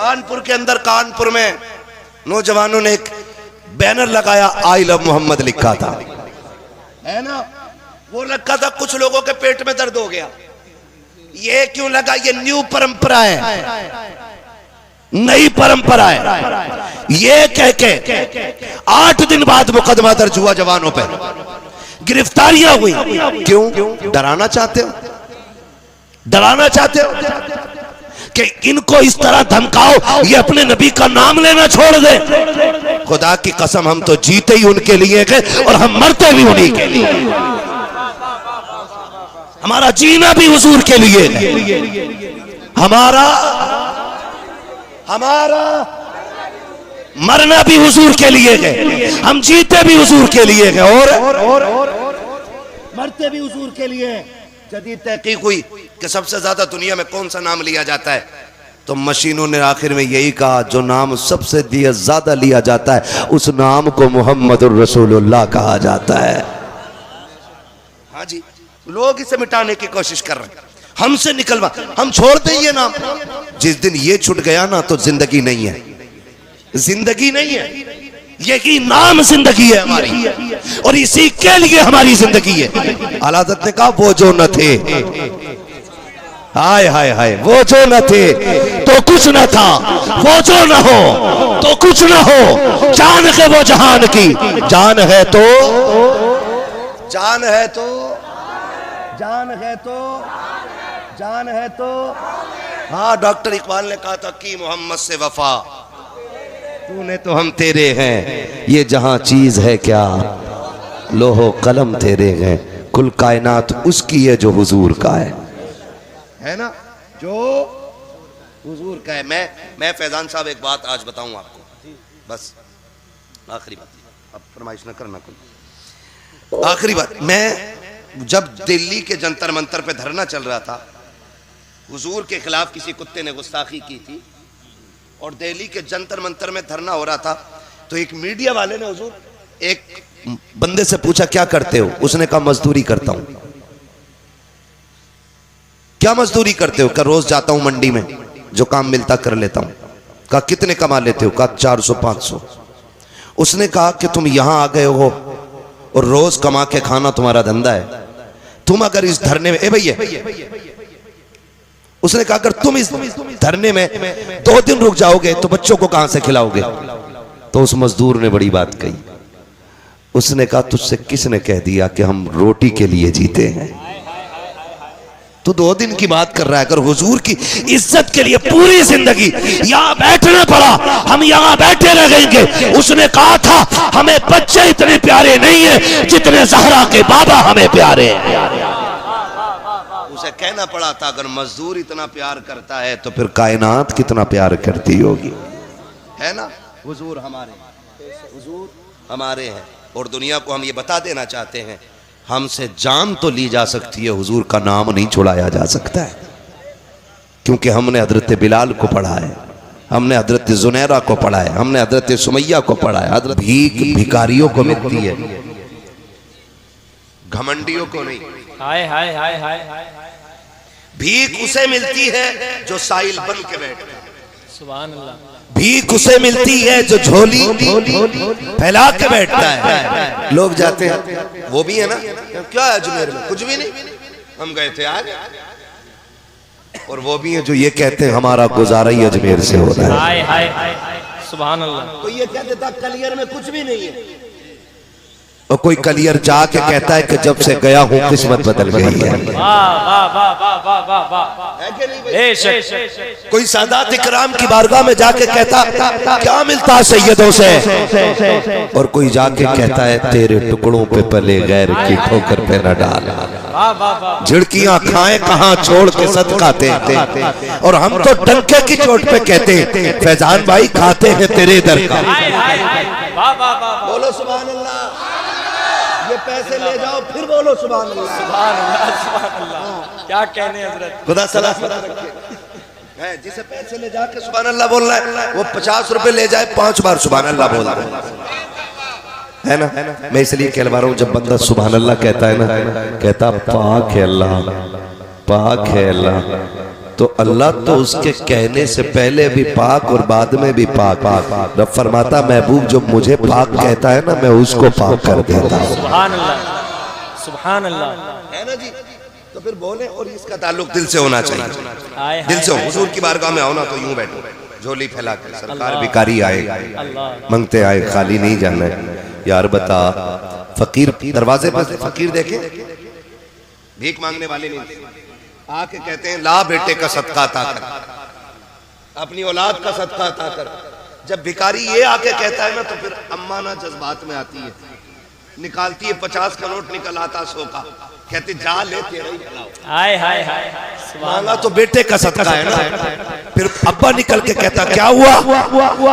कानपुर के अंदर, कानपुर में नौजवानों ने एक बैनर लगाया, आई लव मोहम्मद लिखा था, है ना। वो लगा था, कुछ लोगों के पेट में दर्द हो गया। ये क्यों लगा? ये न्यू परंपरा है, नई परंपरा है। ये कह के 8 दिन बाद मुकदमा दर्ज हुआ जवानों पे, गिरफ्तारियां हुई। क्यों? डराना चाहते हो, डराना चाहते हो कि इनको इस तरह धमकाओ ये अपने नबी का नाम लेना छोड़ दे। खुदा की कसम, हम तो जीते ही उनके लिए गए और हम मरते भी उन्हीं के लिए। हमारा जीना भी हुजूर के लिए है, हमारा मरना भी हुजूर के लिए है। हम जीते भी हुजूर के लिए है और मरते भी हुजूर के लिए। जदीद तहकीक हुई कि सबसे ज्यादा दुनिया में कौन सा नाम लिया जाता है, तो मशीनों ने आखिर में यही कहा, जो नाम सबसे ज्यादा लिया जाता है उस नाम को मुहम्मदुर रसूलुल्लाह कहा जाता है। हाँ जी, लोग इसे मिटाने की कोशिश कर रहे हैं, हमसे निकलवा, हम छोड़ दें ये नाम। जिस दिन ये छूट गया ना तो जिंदगी नहीं है, जिंदगी नहीं है। यही नाम जिंदगी है हमारी, और इसी के लिए हमारी जिंदगी है। आला हज़रत ने कहा, वो जो न थे, हाय हाय हाय, वो जो न थे तो कुछ न था, वो जो न हो तो कुछ न हो। जान है वो जहान की, जान है तो, जान है तो, जान है तो, जान है तो। हाँ, डॉक्टर इकबाल ने कहा था कि मोहम्मद से वफा, तूने तो हम तेरे हैं, ये जहां चीज है क्या, लोहो कलम तेरे हैं, कुल कायनात उसकी है जो हुजूर का है ना, जो हुजूर का है। मैं फैजान साहब एक बात आज बताऊं आपको, बस आखिरी बात, अब फरमाइश न करना कोई। आखिरी बात, मैं जब दिल्ली के जंतर मंतर पे धरना चल रहा था, हुजूर के खिलाफ किसी कुत्ते ने गुस्ताखी की थी और दिल्ली के जंतर मंतर में धरना हो रहा था, तो एक मीडिया वाले ने हुजूर एक बंदे से पूछा, क्या करते हो? उसने कहा, मजदूरी करता हूं। क्या मजदूरी करते हो? कहा, रोज जाता हूं मंडी में, जो काम मिलता कर लेता हूं। कहा, कितने कमा लेते हो? कहा, 400-500। उसने कहा कि तुम यहां आ गए हो और रोज कमा के खाना तुम्हारा धंधा है, तुम अगर इस धरने में, ए भैया, उसने कहा, अगर तुम इस धरने में 2 दिन रुक जाओगे तो बच्चों को कहां से खिलाओगे? तो उस मजदूर ने बड़ी बात कही, उसने कहा, तुझसे किसने कह दिया कि हम रोटी के लिए जीते हैं? तू 2 दिन की बात कर रहा है। अगर हुजूर की इज्जत के लिए पूरी जिंदगी यहाँ बैठना पड़ा, हम यहाँ बैठे रहेंगे। उसने कहा था, हमें बच्चे इतने प्यारे नहीं है जितने ज़हरा के बाबा हमें प्यारे हैं। उसे कहना पड़ा था, अगर मजदूर इतना प्यार करता है तो फिर कायनात कितना प्यार करती होगी, है ना। हुजूर हमारे, हुजूर हमारे हैं, और दुनिया को हम ये बता देना चाहते हैं, हमसे जान तो ली जा सकती है, हुजूर का नाम नहीं छुड़ाया जा सकता है। क्योंकि हमने हजरत बिलाल को पढ़ा है, हमने हजरत जुनैरा को पढ़ा है, हमने हजरत सुमैया को पढ़ा है। हजरत भीख भिखारियों को मिलती है, घमंडियों को नहीं। हाय हाय हाय हाय हाय। भीख उसे मिलती है जो साइल बन के बैठता है, सुभान अल्लाह। भीख उसे मिलती है जो झोली फैला के बैठता है। लोग जाते हैं, वो भी है ना, क्या है अजमेर में? कुछ भी नहीं, हम गए थे आज। और वो भी है जो ये कहते हैं हमारा गुजारा ही अजमेर से हो रहा है। हाय हाय हाय, सुभान अल्लाह। तो ये कह देता कलियर में कुछ भी नहीं है, और कोई कलियर जाके कहता है कि जब से गया हूं किस्मत बदल गई है। कोई सादात इकराम की बारगाह में जाके कहता क्या मिलता है सैयदों से, और कोई जाके कहता है तेरे टुकड़ों पे पले गैर की ठोकर पे न डाल। झिड़कियां खाए कहां छोड़ के सदका देते, और हम तो डंके की चोट पे कहते फैजान भाई खाते हैं तेरे दर का। बोलो सुभान अल्लाह। ये पैसे ले जाओ फिर बोलो सुभान अल्लाह। सुभान अल्लाह, सुभान अल्लाह। क्या कहने हजरत, खुदा सलामत रखे। जिसे पैसे ले जाके सुभान अल्लाह बोलना है, वो 50 रुपए ले जाए 5 बार सुभान अल्लाह बोल है ना। मैं इसलिए कह रहा हूँ, जब बंदा सुभान अल्लाह कहता है ना, कहता पाक है अल्लाह, पाक है अल्लाह, तो अल्लाह तो उसके कहने से पहले भी पाक और बाद में भी पाक। रब फरमाता महबूब जो मुझे पाक कहता है ना, मैं उसको पाक कर देता हूँ। सुभान अल्लाह, सुभान अल्लाह, है ना जी। तो फिर बोले, और इसका ताल्लुक दिल से होना चाहिए। हाय दिल से हो। हाय हुजूर की बारगाह में आओ ना तो यूं बैठो, झोली फैला कर। सरकार भिखारी आए, अल्लाह, मंगते आए, खाली नहीं जाना है। यार बता, फकीर दरवाजे पर फकीर देखे, भीख मांगने वाले नहीं, आके कहते हैं ला बेटे का सदका अता कर, अपनी औलाद का सदका अता कर। जब भिखारी ये आके कहता है ना, तो फिर अम्मा ना जज्बात में आती है, निकालती है 50 का नोट, निकल आता 100 का, कहती जा ले तेरा ही खिलाओ। हाय हाय हाय, मांगा तो बेटे का सदका है ना। फिर अब्बा निकल के कहता क्या हुआ?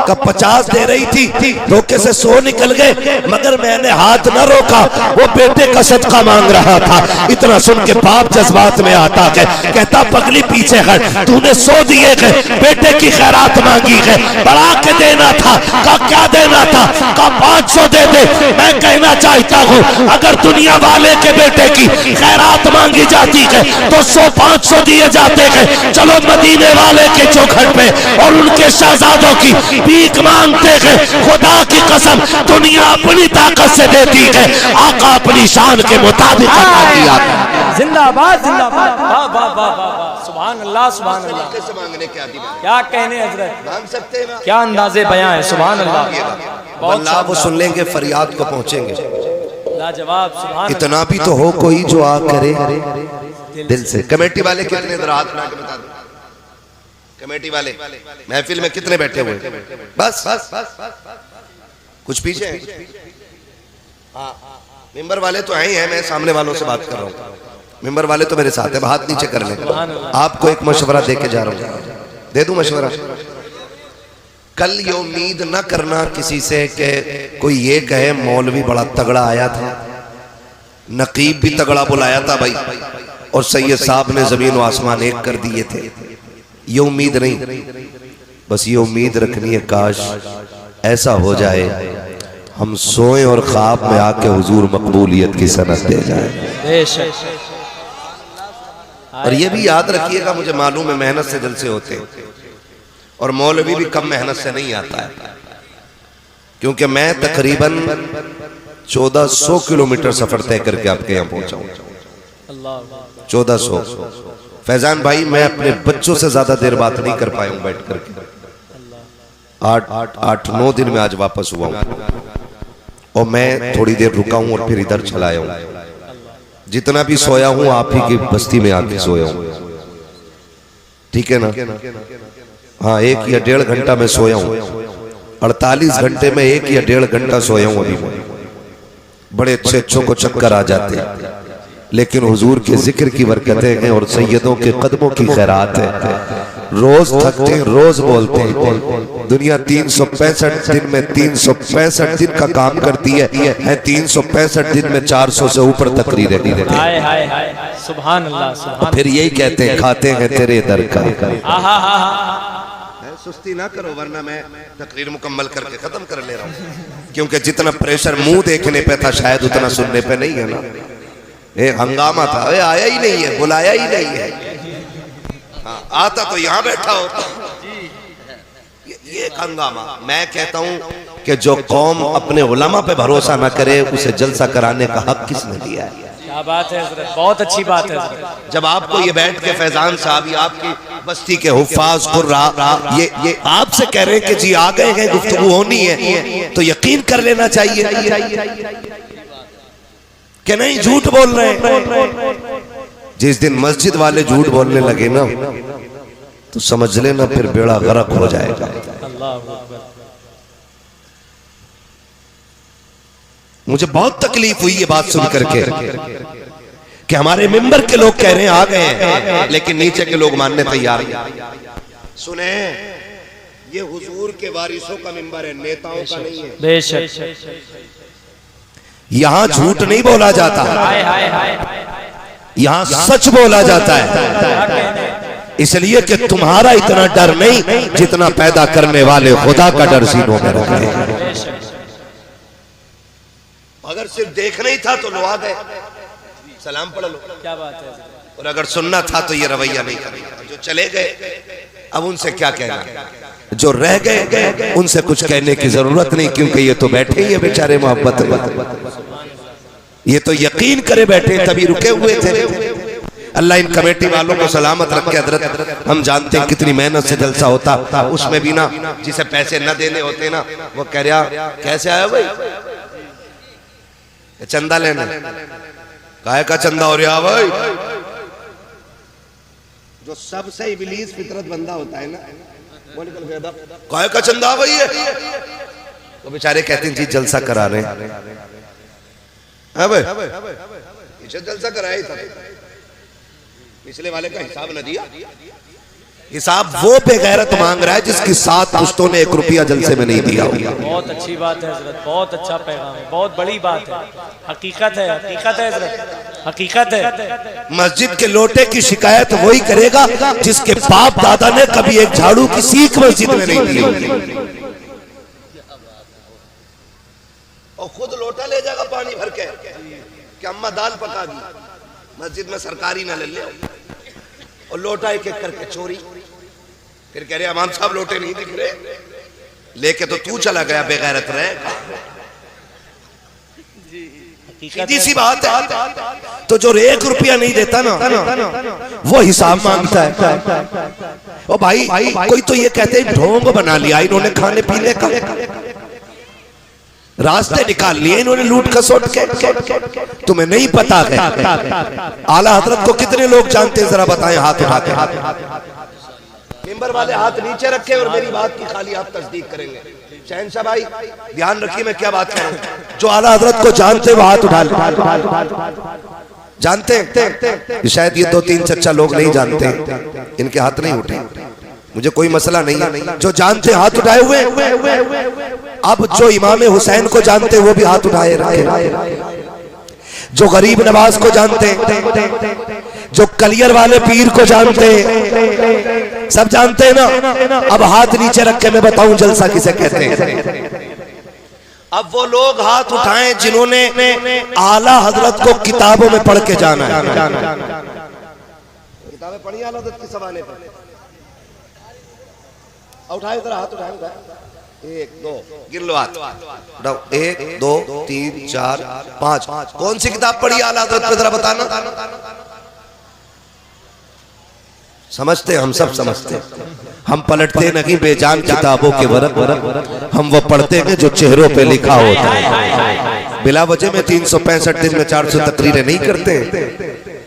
कब 50 दे रही थी, धोखे से 100 निकल गए, मगर मैंने हाथ न रोका, वो बेटे का सदका मांग रहा था। इतना सुन के बाप जज्बात में आता है, कहता पगली पीछे हट, तूने 100 दिए गए, बेटे की खैरात मांगी है, बढ़ा के देना था। का क्या देना था? का 500 दे दे। मैं कहना चाहता हूँ, अगर दुनिया वाले के बेटे की खैरात मांगी जाती है तो 100-500 दिए जाते हैं। चलो मदीने वाले के चौखट पे और उनके शहजादों की भीख मांगते हैं। खुदा की कसम, दुनिया अपनी ताकत से देती है, आका अपनी शान के मुताबिक दिया। जिंदाबाद जिंदाबाद, वाह वाह वाह वाह, सुभान अल्लाह, सुभान अल्लाह। कैसे मांगने के आदि क्या कहने हजरत, मांग सकते हैं ना? क्या अंदाजे बयां है, सुभान अल्लाह। अल्लाह वो सुन लेंगे, फरियाद को पहुंचेंगे। लाजवाब, सुभान इतना भी तो हो कोई जो आ करे दिल से। कमेटी वाले कितने, इधर हाथ उठा के बता दो। कमेटी वाले महफिल में कितने बैठे हुए? बस कुछ पीछे हैं। हाँ, मिंबर वाले तो हैं ही हैं, मैं सामने वालों से बात कर रहा हूँ। मिंबर वाले तो मेरे साथ है, हाथ नीचे कर लें। आपको एक मशवरा दे के जा रहा हूँ, दे दूं मशवरा। कल ये उम्मीद न करना किसी से कि कोई ये कहे मौलवी बड़ा तगड़ा आया था, नकीब भी तगड़ा बुलाया था भाई, और सैयद साहब ने जमीन व आसमान एक कर दिए थे। ये उम्मीद नहीं, बस ये उम्मीद रखनी है काश ऐसा हो जाए हम सोए और ख्वाब में आके हुजूर मकबूलियत की सनत दे जाए। और ये भी याद रखिएगा, मुझे मालूम है मेहनत से जलसे होते हैं, और मौलवी भी कम मेहनत से नहीं आता है, क्योंकि मैं तकरीबन 1400 किलोमीटर सफर तय करके आपके यहाँ पहुंचा हूँ। 1400। फैजान भाई, मैं अपने बच्चों से ज्यादा देर बात नहीं कर पाया हूँ बैठ करके। 8-9 दिन में आज वापस हुआ हूँ, और मैं थोड़ी देर रुका हूँ और फिर इधर चला आया हूँ। जितना भी सोया हूँ आप ही की बस्ती में आके सोया हूँ, ठीक है ना? हाँ, 1 या 1.5 घंटा में सोया हूँ। 48 घंटे में 1 या 1.5 घंटा सोया हूँ अभी। बड़े अच्छों को चक्कर आ जाते हैं, लेकिन हुजूर के जिक्र की बरकतें हैं और सैयदों के कदमों की खैरात है। रोज थकते हैं, रोज बोलते हैं। दुनिया 365 दिन में 365 दिन का काम करती है, 365 दिन में 400 से ऊपर तकरीरें करते हैं। हाय हाय हाय, सुभान अल्लाह, सुभान। फिर यही कहते हैं, खाते हैं तेरे दर का। सुस्ती ना करो, वरना मैं तकरीर मुकम्मल करके खत्म कर ले रहा हूँ, क्योंकि जितना प्रेशर मुंह देखने पे था शायद उतना सुनने पे नहीं है ना। एक हंगामा था, आया ही नहीं है, बुलाया ही नहीं है। हाँ, आता तो यहाँ बैठा होता। ये एक हंगामा। मैं कहता हूँ कि जो कौम अपने उलमा पे भरोसा ना करे, उसे जलसा कराने का हक किसने दिया है? क्या बात है हज़रत, बहुत अच्छी बात है हज़रत। जब आपको ये बैठ के फैजान साहब, ये आपकी बस्ती के हुफ्फाज कुर्रा ये आपसे कह रहे हैं कि जी आ गए हैं, गुफ्तगू होनी है, तो यकीन कर लेना चाहिए कि नहीं झूठ बोल रहे हैं। जिस दिन मस्जिद वाले झूठ बोलने लगे ना, तो समझ लेना फिर बेड़ा गर्क हो जाएगा। मुझे बहुत तकलीफ हुई ये बात सुन करके कि हमारे मेंबर के लोग कह रहे हैं आ गए हैं, लेकिन नीचे के लोग मानने तैयार नहीं। सुने, ये हुजूर के वारिसों का मेंबर है, नेताओं का नहीं है। बेशक यहाँ झूठ नहीं बोला जाता, यहाँ सच बोला जाता है। इसलिए कि तुम्हारा इतना डर नहीं जितना पैदा करने वाले खुदा का डर सीनों में रखे। अगर सिर्फ देखना ही था तो लो आ गए, सलाम पढ़ लो। क्या बात है। और अगर सुनना था तो ये रवैया नहीं करना। जो चले गए अब उनसे क्या कहना, जो रह गए उनसे कुछ कहने की जरूरत नहीं, क्योंकि ये तो बैठे ही है बेचारे मोहब्बत में, ये तो यकीन करे बैठे तभी रुके हुए थे। अल्लाह इन कमेटी वालों को सलामत रखे। हजरत हम जानते हैं कितनी मेहनत से जलसा होता, उसमें भी ना जिसे पैसे न देने होते ना, वो कह रहा कैसे आया भाई, चंदा लेना, काहे का चंदा हो रहा भाई। जो सबसे इबलीस फितरत बंदा होता है ना, वो निकल गया काहे का चंदा भाई है, वो बेचारे कहते हैं जी जलसा करा रहे हैं। जलसा कराया था, पिछले वाले का हिसाब न दिया। हिसाब वो बेगैरत मांग रहा है जिसकी 7 पुश्तों ने 1 रुपया जलसे में नहीं दिया। बहुत अच्छी बात है हजरत, बहुत अच्छा पैगाम है, बहुत बड़ी बात है, हकीकत है, हकीकत है हजरत, हकीकत है। मस्जिद के लोटे की शिकायत वही करेगा जिसके बाप दादा ने कभी एक झाड़ू की सीख मस्जिद में नहीं दी, और खुद लोटा ले जाएगा पानी भर के कि अम्मा दाल पका दी, मस्जिद में सरकारी ना ले ले, और लोटा एक एक करके चोरी। फिर कह रहे इमाम साहब लोटे नहीं दिख रहे, लेके तो तू चला गया बेगैरत रहे। सीधी सी बात है। तो जो 1 रुपया नहीं देता ना वो हिसाब मांगता है। ओ भाई कोई तो ये कहते हैं ढोंग बना लिया इन्होंने खाने पीने का, रास्ते निकाल लिए इन्होंने लूट खसोट के। तुम्हें नहीं पता है आला हजरत को कितने लोग जानते हैं, जरा बताएं हाथ उठा के। मेंबर वाले हाथ नीचे रखे और मेरी बात की खाली आप तस्दीक करेंगे। शहंशाह भाई ध्यान रखिए मैं क्या बात करूं। जो आला हजरत को जानते वो हाथ उठा ले। जानते शायद ये 2-3 चच्चा लोग नहीं जानते, इनके हाथ नहीं उठे, मुझे कोई मसला नहीं है। जो जानते हाथ उठाए हुए। अब जो इमाम हुसैन को जानते वो भी हाथ उठाए रहे। जो गरीब नवाज को जानते, जो कलियर वाले पीर को जानते, सब जानते हैं ना। अब हाथ नीचे रख के मैं बताऊं जलसा किसे कहते हैं। अब वो लोग हाथ उठाएं जिन्होंने आला हजरत को किताबों में पढ़ के जाना है। किताबें पढ़ी आला हजरत की सवाले पर, उठाए जरा हाथ उठाए। 1 2 गिन लो हाथ, 1 2 3 4 5। कौन सी किताब पढ़ी आला हजरत पे जरा बताना। समझते हम सब समझते, हम पलटते नहीं बेजान किताबों के वरक, हम वो पढ़ते हैं जो चेहरों पे लिखा होता है। बिला वजह में 365 दिन में 400 तकरीरें नहीं करते।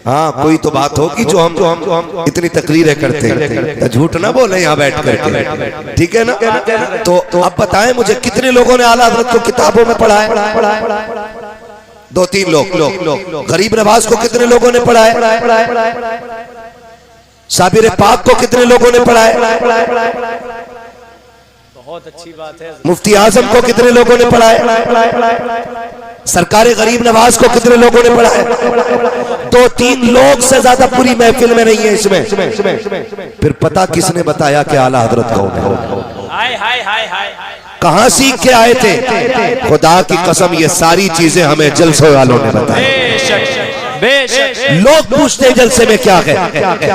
हाँ कोई तो बात होगी जो हम इतनी तकरीरें करते हैं, झूठ ना बोले यहाँ बैठ करके, ठीक है ना। तो अब बताएं मुझे कितने लोगों ने आला हजरत को किताबों में पढ़ा है। 2-3 लोग। गरीब नवाज को कितने लोगों ने पढ़ा है। साबिर पाक को कितने लोगों ने पढ़ा है। बहुत अच्छी बात है। मुफ्ती आजम को कितने लोगों ने पढ़ा है। सरकारे गरीब नवाज को कितने लोगों ने पढ़ा है। 2-3 लोग से ज्यादा पूरी महफिल में नहीं है इसमें। फिर पता किसने बताया कि आला हजरत कौन है। कहां सीख के आए थे। खुदा की कसम ये सारी चीजें हमें जलसे वालों ने बताई। लोग पूछते हैं जलसे में क्या है,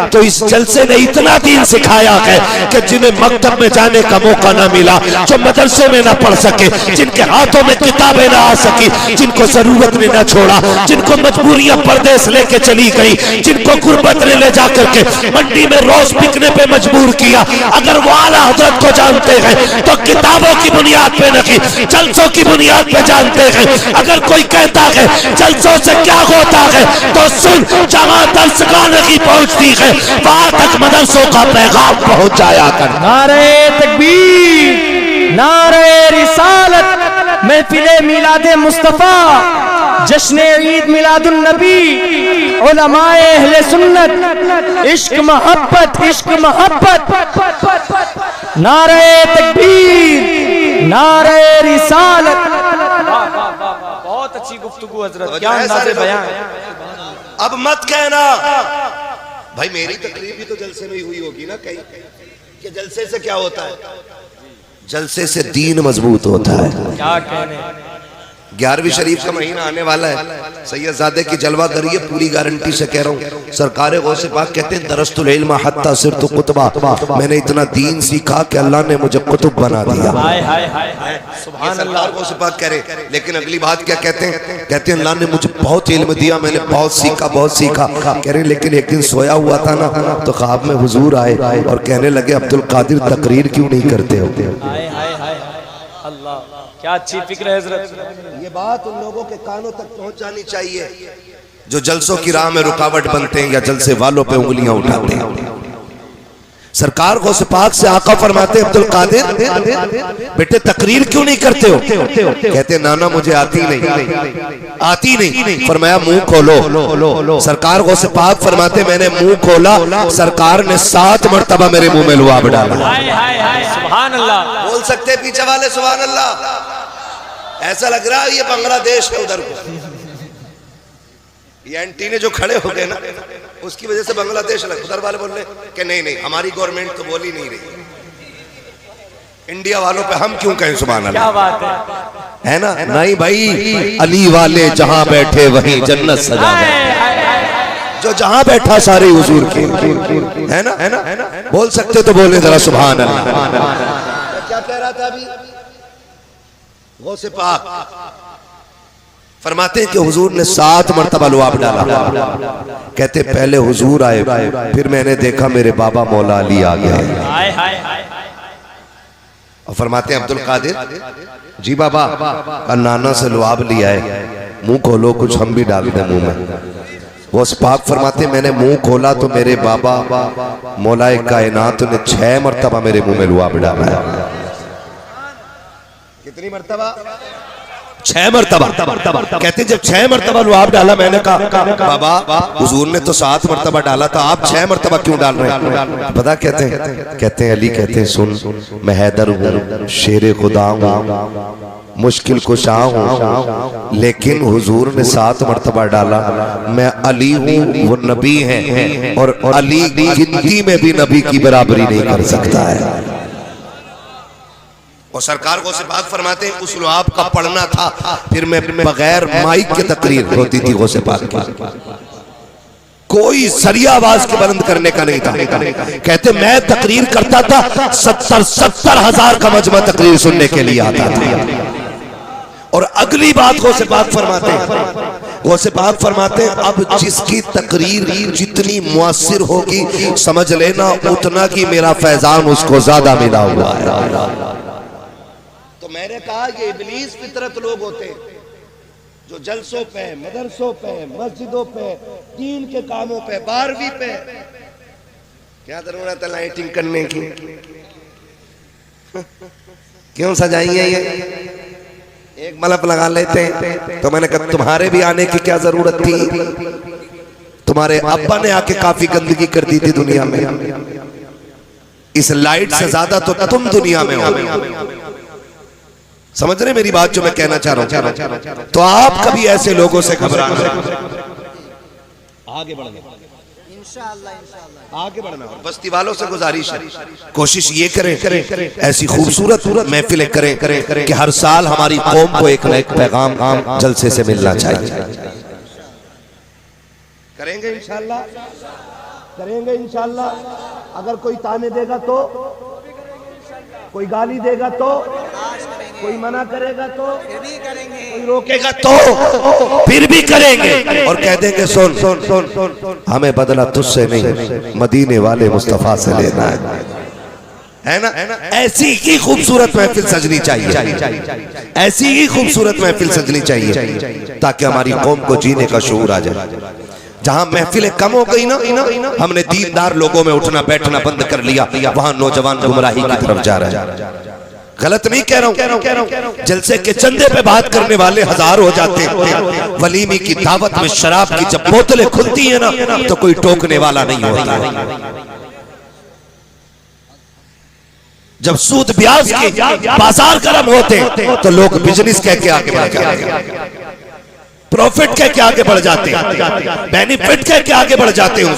तो इस जलसे ने इतना दीन सिखाया है कि जिन्हें मकतब में जाने का मौका ना मिला, जो मदरसे में ना पढ़ सके, जिनके हाथों में किताबें ना आ सकी, जिनको जरूरत ने ना छोड़ा, जिनको मजबूरियां परदेश लेके चली गई, जिनको गुर्बत ने ले जाकर के मंडी में रोज बिकने पे मजबूर किया, अगर वो आला हजरत को जानते हैं तो किताबों की बुनियाद पे नहीं जलसों की बुनियाद पे जानते हैं। अगर कोई कहता है जलसों से क्या होता है तो सुन, जहां दर्शगाह नहीं पहुंचती है वहां तक मदरसों का पैगाम पहुंचाया कर। नारे तकबीर, नारे रिसालत, महफिले मिलादे मुस्तफा, जश्न ईद मिलादुन नबी, उलमाए अहले सुन्नत, इश्क मोहब्बत, इश्क मोहब्बत। नारे तकबीर, नारे रिसालत। बहुत अच्छी गुफ्तगू हजरत, क्या अंदाज़े बयान। अब मत कहना भाई मेरी तकरीर भी तो जलसे में ही हुई होगी ना कहीं, कि जलसे से क्या होता है। जलसे से दीन मजबूत होता है। क्या कहने, 11वीं शरीफ का महीना आने वाला है। सैयदजादे की जलवा करिए, पूरी गारंटी से कह रहा हूँ। सरकार गौसे पाक कहते हैं दरस्तुल इल्म हत्ता सिरतु कुतबा, मैंने इतना दीन सीखा कि अल्लाह ने मुझे कुतुब बना दिया। सुभान अल्लाह गौसे पाक कह रहे। लेकिन अगली बात क्या कहते हैं? कहते हैं अल्लाह ने मुझे बहुत इल्म दिया, मैंने बहुत सीखा बहुत सीखा। कह रहे लेकिन एक दिन सोया हुआ था ना तो ख्वाब में हुजूर आए और कहने लगे अब्दुल कादिर तकरीर क्यों नहीं करते हो? अल्लाह, क्या अच्छी फिक्र है हज़रत। ये बात उन लोगों के कानों तक पहुंचानी चाहिए जो जलसों की राह में रुकावट बनते हैं या जलसे वालों पे उंगलियां उठाते हैं। सरकार को पाक से आका फरमाते अब्दुल कादिर बेटे तकरीर क्यों नहीं करते हो? कहते नाना मुझे आती नहीं। फरमाया मुंह खोलो। सरकार को पाक फरमाते मैंने मुंह खोला, सरकार ने 7 मरतबा मेरे मुंह में लुआब डाला। सुभान अल्लाह। बोल सकते पीछे वाले सुभान अल्लाह। ऐसा लग रहा है ये बांग्लादेश है उधर को। ये एंटीने जो खड़े हो गए ना उसकी वजह से बांग्लादेश लग। उधर वाले बोल रहे कि नहीं हमारी गवर्नमेंट तो बोल ही नहीं रही। इंडिया वालों पे हम क्यों कहें सुभान अल्लाह? क्या बात है ना? नहीं भाई, अली वाले जहां बैठे वहीं जन्नत सजा है। जो जहां बैठा सारे हुजूर के है ना? बोल सकते तो बोले जरा सुभान अल्लाह। क्या कह रहा था अभी? गौसे पाक फरमाते हैं कि हुजूर ने 7 मरतबा लुआब डाला। कहते पहले हुजूर आए, फिर मैंने देखा मेरे बाबा मौला अली आ गए। और फरमाते हैं अब्दुल कादिर जी बाबा का नाना से लुआब लिया है, मुंह खोलो कुछ हम भी डाल दें मुंह में। वो पाक फरमाते मैंने मुंह खोला तो मेरे बाबा मौलाए कायनात ने 6 मरतबा मेरे मुंह में लुआब डाला है। कितनी मरतबा? 6 मरतबा। कहते जब 6 मरतबा लुआब डाला मैंने कहा बाबा हुजूर ने तो 7 मरतबा डाला था, आप 6 मरतबा क्यों डाल रहे हैं? पता कहते हैं अली कहते हैं सुन मैं हैदर हूँ, शेर खुदा हूँ, मुश्किल कुशा हूँ, लेकिन हुजूर ने 7 मरतबा डाला। मैं अली हूँ, वो नबी हैं और अली गिनती में भी नबी की बराबरी नहीं कर सकता है। और सरकार को से बात फरमाते हैं उस लुआब का पढ़ना था, फिर मैं बगैर माइक के तकरीर होती थी गौसे पाक की। कोई सरिया आवाज के बुलंद करने का नहीं था। कहते मैं तकरीर करता था 70 हजार का मजमा तकरीर सुनने के लिए आता था। और अगली बात गौसे पाक फरमाते हैं, गौसे पाक फरमाते हैं अब जिसकी तकरीर जितनी मुअस्सिर होगी समझ लेना उतना की मेरा फैजान उसको ज्यादा मिला हुआ है। तो मैंने कहा ये इब्लीस फितरत लोग होते हैं जो जलसों पे, मदरसों पे, मस्जिदों पे, दीन के कामों पे, 12वीं पे क्या जरूरत है लाइटिंग करने की? क्यों सजाई है ये? एक बल्ब लगा लेते हैं। तो मैंने कहा तुम्हारे भी आने की क्या जरूरत थी? तुम्हारे अब्बा ने आके काफी गंदगी कर दी थी दुनिया में। इस लाइट से ज्यादा तो तुम दुनिया में हो। समझ रहे मेरी बात जो मैं कहना चाह रहा हूं? तो आप कभी ऐसे लोगों से घबराना, आगे बढ़ना, आगे बढ़ना। और बस्ती वालों से गुजारिश है कोशिश ये करें ऐसी खूबसूरत महफिलें करें कि हर साल हमारी कौम को एक न एक पैगाम जलसे से मिलना चाहिए। करेंगे इंशाअल्लाह, करेंगे इंशाअल्लाह। अगर कोई ताने देगा तो, कोई गाली देगा तो, कोई मना करेगा तो कोई रोकेगा तो फिर भी करेंगे और कह देंगे सुन हमें बदला तुझसे नहीं मदीने वाले मुस्तफा से लेना है ना? ऐसी ही खूबसूरत महफिल सजनी चाहिए, ऐसी ही खूबसूरत महफिल सजनी चाहिए ताकि हमारी कौम को जीने का शऊर आ जाए। जहां महफिलें कम हो गई ना, हमने दीनदार लोगों में उठना बैठना बंद कर लिया, वहां नौजवान गुमराही की तरफ जा रहे हैं। गलत नहीं कह रहा हूं। जलसे के चंदे पे बात करने वाले 1000 हो जाते हैं। वलीमी की दावत में शराब की जब बोतलें खुलती है ना तो कोई टोकने वाला नहीं होता। जब सूद ब्याज के बाजार गर्म होते तो लोग बिजनेस कह के आगे बढ़ जाते हैं। प्रॉफिट कह के आगे बढ़ जाते हैं, बेनिफिट कह के आगे बढ़ जाते हैं।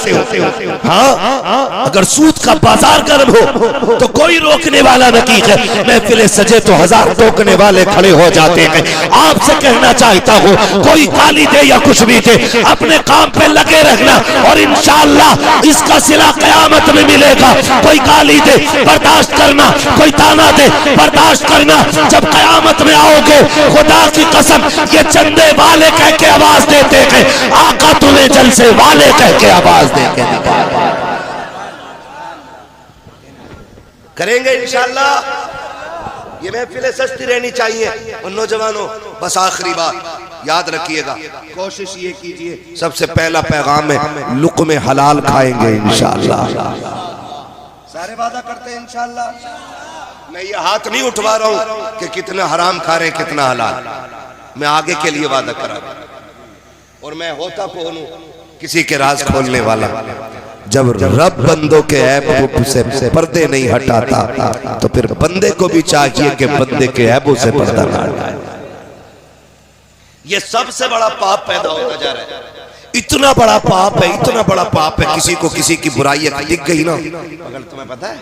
हाँ, अगर सूद का बाजार गर्म हो तो कोई रोकने वाला नहीं है। महफिले सजे तो हजार टोकने वाले खड़े हो जाते हैं। आपसे कहना चाहता हूँ, कोई गाली दे या कुछ भी दे, अपने काम पे लगे रहना और इंशाअल्लाह इसका सिला कयामत में मिलेगा। कोई गाली दे बर्दाश्त करना, कोई ताना दे बर्दाश्त करना। जब कयामत में आओगे, खुदा की कसम ये चंदे वाले कह के आवाज देते हैं, आका तुम्हें जलसे वाले कह के आवाज देंगे। करेंगे इंशाअल्लाह। ये महफिलें सस्ती रहनी चाहिए। और नौजवानों, बस आखिरी बात याद रखिएगा, कोशिश ये कीजिए, सबसे पहला पैगाम है लुक़्मे हलाल खाएंगे इंशाअल्लाह। सारे वादा करते हैं इंशाअल्लाह। मैं ये हाथ नहीं उठवा रहा हूं कि कितना हराम खा रहे कितना हलाल, मैं आगे के लिए वादा करा। और मैं होता कौन हूं, किसी के राज खोलने वाला। जब रब बंदों के ऐबों से पर्दे नहीं हटाता तो फिर बंदे को भी चाहिए कि बंदे के ऐबों से पर्दा ना हटाए। ये सबसे बड़ा पाप पैदा होता जा रहा है। इतना बड़ा पाप है, इतना बड़ा पाप है। किसी को किसी की बुराई दिख गई ना, अगर तुम्हें पता है,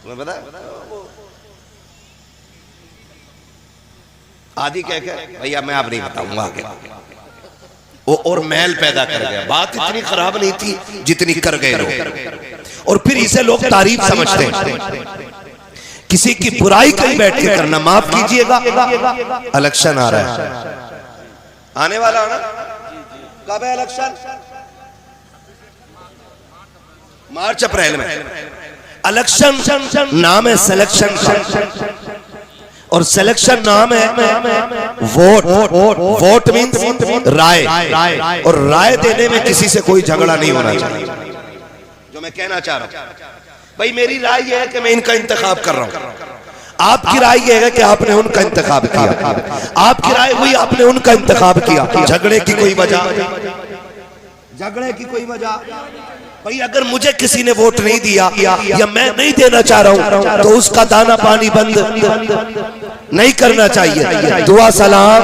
तुम्हें पता है, आदि कह के भैया मैं अब नहीं बताऊंगा आगे, वो और मैल पैदा कर गया। बात इतनी खराब नहीं थी जितनी कर गए लोग। और फिर इसे लोग तारीफ समझते हैं। किसी की बुराई कहीं बैठ के करना, माफ कीजिएगा, इलेक्शन आ रहा है, आने वाला है ना, कब है इलेक्शन? मार्च अप्रैल में। इलेक्शन नाम है सिलेक्शन, और सिलेक्शन नाम है वोट। वोट मीन्स राय, और राय देने में किसी से कोई झगड़ा नहीं होना चाहिए। जो मैं कहना चाह रहा हूं भाई, मेरी राय यह है कि मैं इनका इंतखाब कर रहा हूं, आपकी राय यह है कि आपने उनका इंतखाब किया, आपकी राय हुई आपने उनका इंतखाब किया। झगड़े की कोई वजह, झगड़े की कोई वजह भाई, अगर मुझे किसी ने वोट नहीं दिया या मैं नहीं देना चाह रहा हूं तो उसका दाना पानी बंद नहीं करना चाहिए। दुआ सलाम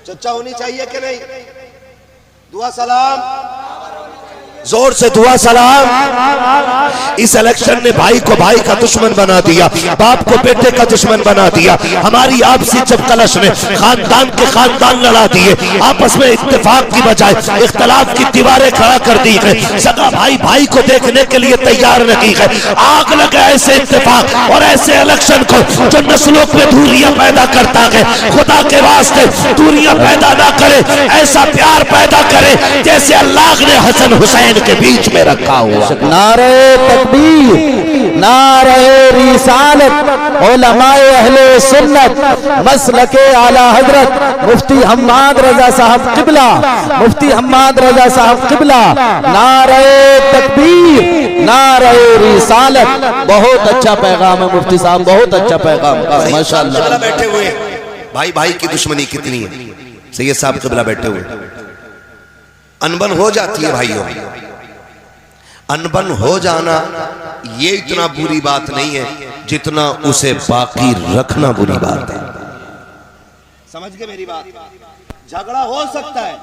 चर्चा होनी चाहिए कि नहीं? दुआ सलाम, जोर से दुआ सलाम। इस इलेक्शन ने भाई को भाई का दुश्मन बना दिया, बाप को बेटे का दुश्मन बना दिया। हमारी आपसी चपकलश ने खानदान के खानदान लड़ा दिए। आपस में इत्तेफाक की बजाय इख्तलाफ की दीवारें खड़ा कर दी है। सगा भाई भाई को देखने के लिए तैयार नहीं है। आग लगे ऐसे इत्तेफाक और ऐसे इलेक्शन को जो नस्लों में दूरियां पैदा करता है। खुदा के वास्ते दूरियां पैदा ना करे, ऐसा प्यार पैदा करे जैसे अल्लाह ने हसन हुसैन के बीच में रखा हुआ। नारे तकबीर, नारे रिसालत, उलमाए अहले सुन्नत, मसलके आला हजरत मुफ्ती हम्माद रजा साहब किबला, मुफ्ती हम्माद रजा साहब किबला। नारे तकबीर, नारे रिसालत। बहुत अच्छा पैगाम है मुफ्ती साहब, बहुत अच्छा पैगाम, माशाअल्लाह। बैठे हुए भाई भाई की दुश्मनी कितनी है। सैयद साहब किबला बैठे हुए, अनबन हो जाती है भाइयों। अनबन हो जाना ये इतना बुरी बात नहीं है जितना उसे बाकी रखना बुरी बात है। समझ गए मेरी बात? झगड़ा हो सकता है,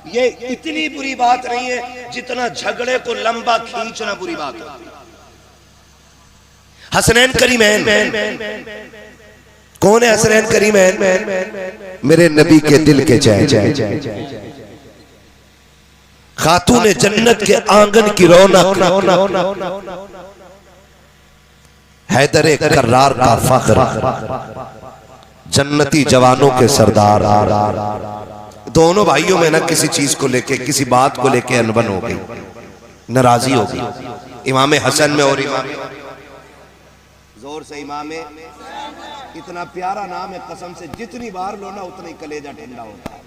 ये इतनी बुरी बात नहीं है जितना झगड़े को लंबा खींचना बुरी बात है। हसनैन करीमैन, कौन है हसनैन करीमैन? मेरे नबी के दिल के चैन, खातून जन्नत के आंगन की रौनक, हैदर कर्रार का फख्र, जन्नती जवानों के सरदार। दोनों भाइयों में ना किसी चीज को लेके, किसी बात को लेके अनबन हो गई, नाराजी हो गई। इमाम हसन में और इमाम, जोर से इमामे, इतना प्यारा नाम है, कसम से जितनी बार लो ना उतना ही कलेजा ठंडा होता है,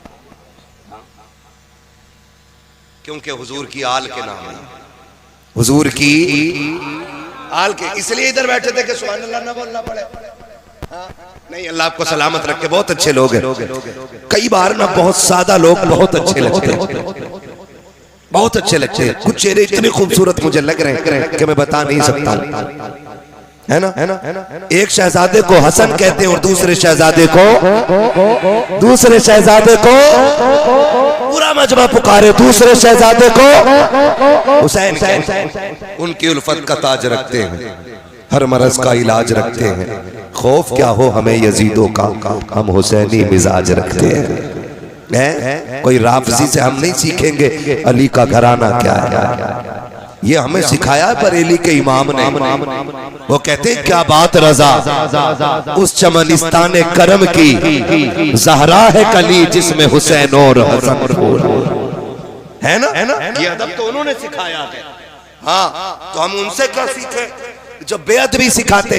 क्योंकि हुजूर की आल के नाम है, हुजूर की आल के। इसलिए इधर बैठे थे कि सुभान अल्लाह ना बोलना पड़े। नहीं, अल्लाह आपको सलामत रखे। बहुत अच्छे लोग हैं। कई बार ना बहुत सादा लोग बहुत अच्छे लगते हैं, बहुत अच्छे लगते हैं। कुछ चेहरे इतने खूबसूरत मुझे लग रहे हैं कि मैं बता नहीं सकता। है ना? एक शहजादे को हसन कहते हैं और दूसरे शहजादे को पूरा मजमा पुकारे, दूसरे शहजादे को हुसैन। उनकी उल्फत का ताज रखते हैं, हर मरज का इलाज रखते हैं। खौफ क्या हो हमें यजीदों का, हम हुसैनी मिजाज रखते हैं। कोई राफजी से हम नहीं सीखेंगे अली का घराना क्या है, ये हमें सिखाया बरेली के इमाम ने। वो कहते हैं क्या बात रजा उस चमनिस्तान करम की, जहरा है कली जिसमें हुसैन और हसन फूल। है ना? ये अदब तो उन्होंने सिखाया है। हाँ, तो हम उनसे क्या सीखे जो बेअदबी सिखाते,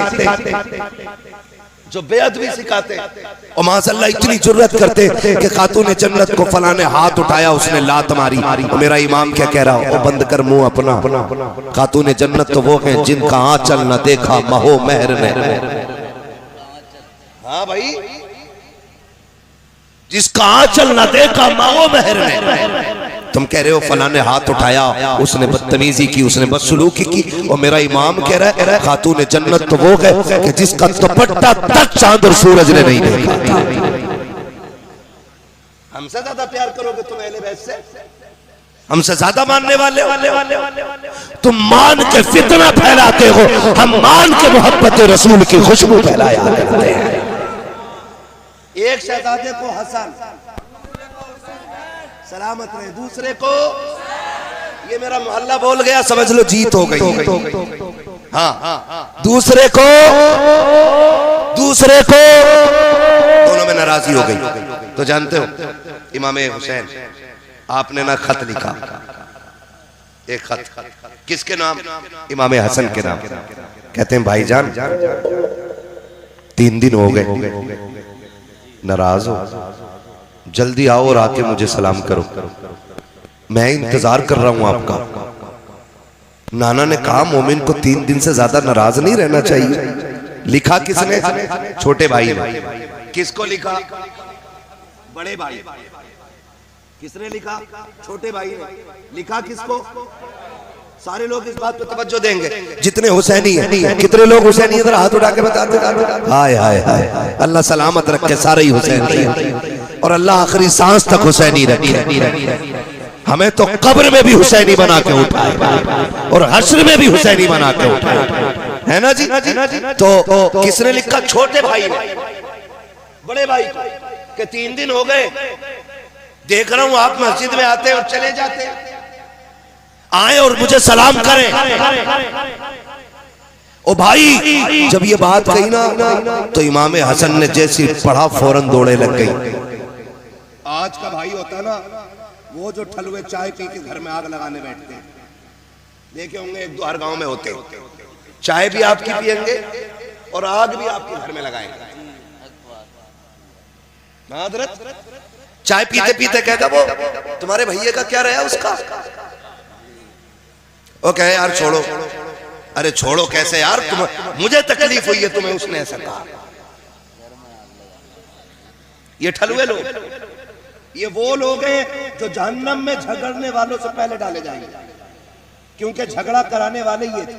और माशाअल्लाह इतनी जुर्रत करते कि खातून जन्नत को फला ने हाथ उठाया, उसने लात मारी। और मेरा इमाम क्या कह रहा है, वो बंद कर मुंह अपना। खातून जन्नत तो वो हैं जिनका आंचल न देखा महो मेहर ने। हाँ भाई, जिसका आंचल न देखा महो मेहर ने। तुम कह रहे हो फला ने हाथ उठाया, उसने बदतमीजी की, उसने बदसलूकी की। और मेरा इमाम कह रहा है खातून जन्नत तो वो है कि जिसका दुपट्टा तक चांद और सूरज ने नहीं देखा। हमसे ज्यादा प्यार करोगे तुम अहले बैत से? हमसे ज्यादा मानने वाले तुम मान के फितना फैलाते हो, हम मान के मोहब्बत रसूल की खुशबू फैलाया करते हैं। एक शहजादे को हसन सलामत रहे, दूसरे को ये मेरा मोहल्ला बोल गया, समझ लो जीत हो गई। हाँ, दूसरे को दोनों में नाराजगी हो गई। तो जानते हो इमाम हुसैन आपने ना खत लिखा, एक खत किसके नाम? इमाम हसन के नाम। कहते हैं भाईजान 3 दिन हो गए, नाराज हो, जल्दी आओ और आके मुझे सलाम करो, मैं इंतजार कर रहा हूं आपका। नाना ने कहा मोमिन को 3 दिन से ज्यादा नाराज नहीं रहना चाहिए। लिखा किसने? छोटे भाई ने। किसको लिखा? बड़े भाई। किसने लिखा? छोटे भाई ने। लिखा किसको? सारे लोग इस बात पर तवज्जो देंगे जितने हुसैनी हैं। कितने लोग हुसैनी इधर हाथ उठा के बताते? हाय हाय हाय, अल्लाह सलामत रखे सारे ही हुसैनी, और अल्लाह आखिरी सांस तक हुसैनी रखे। हमें तो कब्र में भी हुसैनी बना के उठाए और हश्र में भी हुसैनी बना के उठाए, है ना जी? तो किसने लिखा? छोटे भाई ने। बड़े भाई के 3 दिन हो गए, देख रहा हूं आप मस्जिद में आते और चले जाते, आए और मुझे सलाम करें। ओ भाई, जब ये बात कही ना तो इमाम हसन ने जैसी पढ़ा फौरन दौड़े लग गई। आज का भाई होता ना वो जो ठलुए चाय पी के घर में आग लगाने बैठते हैं, देखे होंगे 1-2 हर गांव में होते। चाय भी आपकी पियेंगे और आग भी आपके घर में लगाएंगे। चाय पीते पीते कहता वो तुम्हारे भैया का क्या रहा उसका? वो कहे यार छोड़ो। अरे छोड़ो कैसे यार, मुझे तकलीफ हुई है तुम्हें, उसने ऐसा कहा। ये ठलुए लोग, ये वो लोग हैं जो जहन्नम में झगड़ने वालों से पहले डाले जाएंगे, क्योंकि झगड़ा कराने वाले ये थे।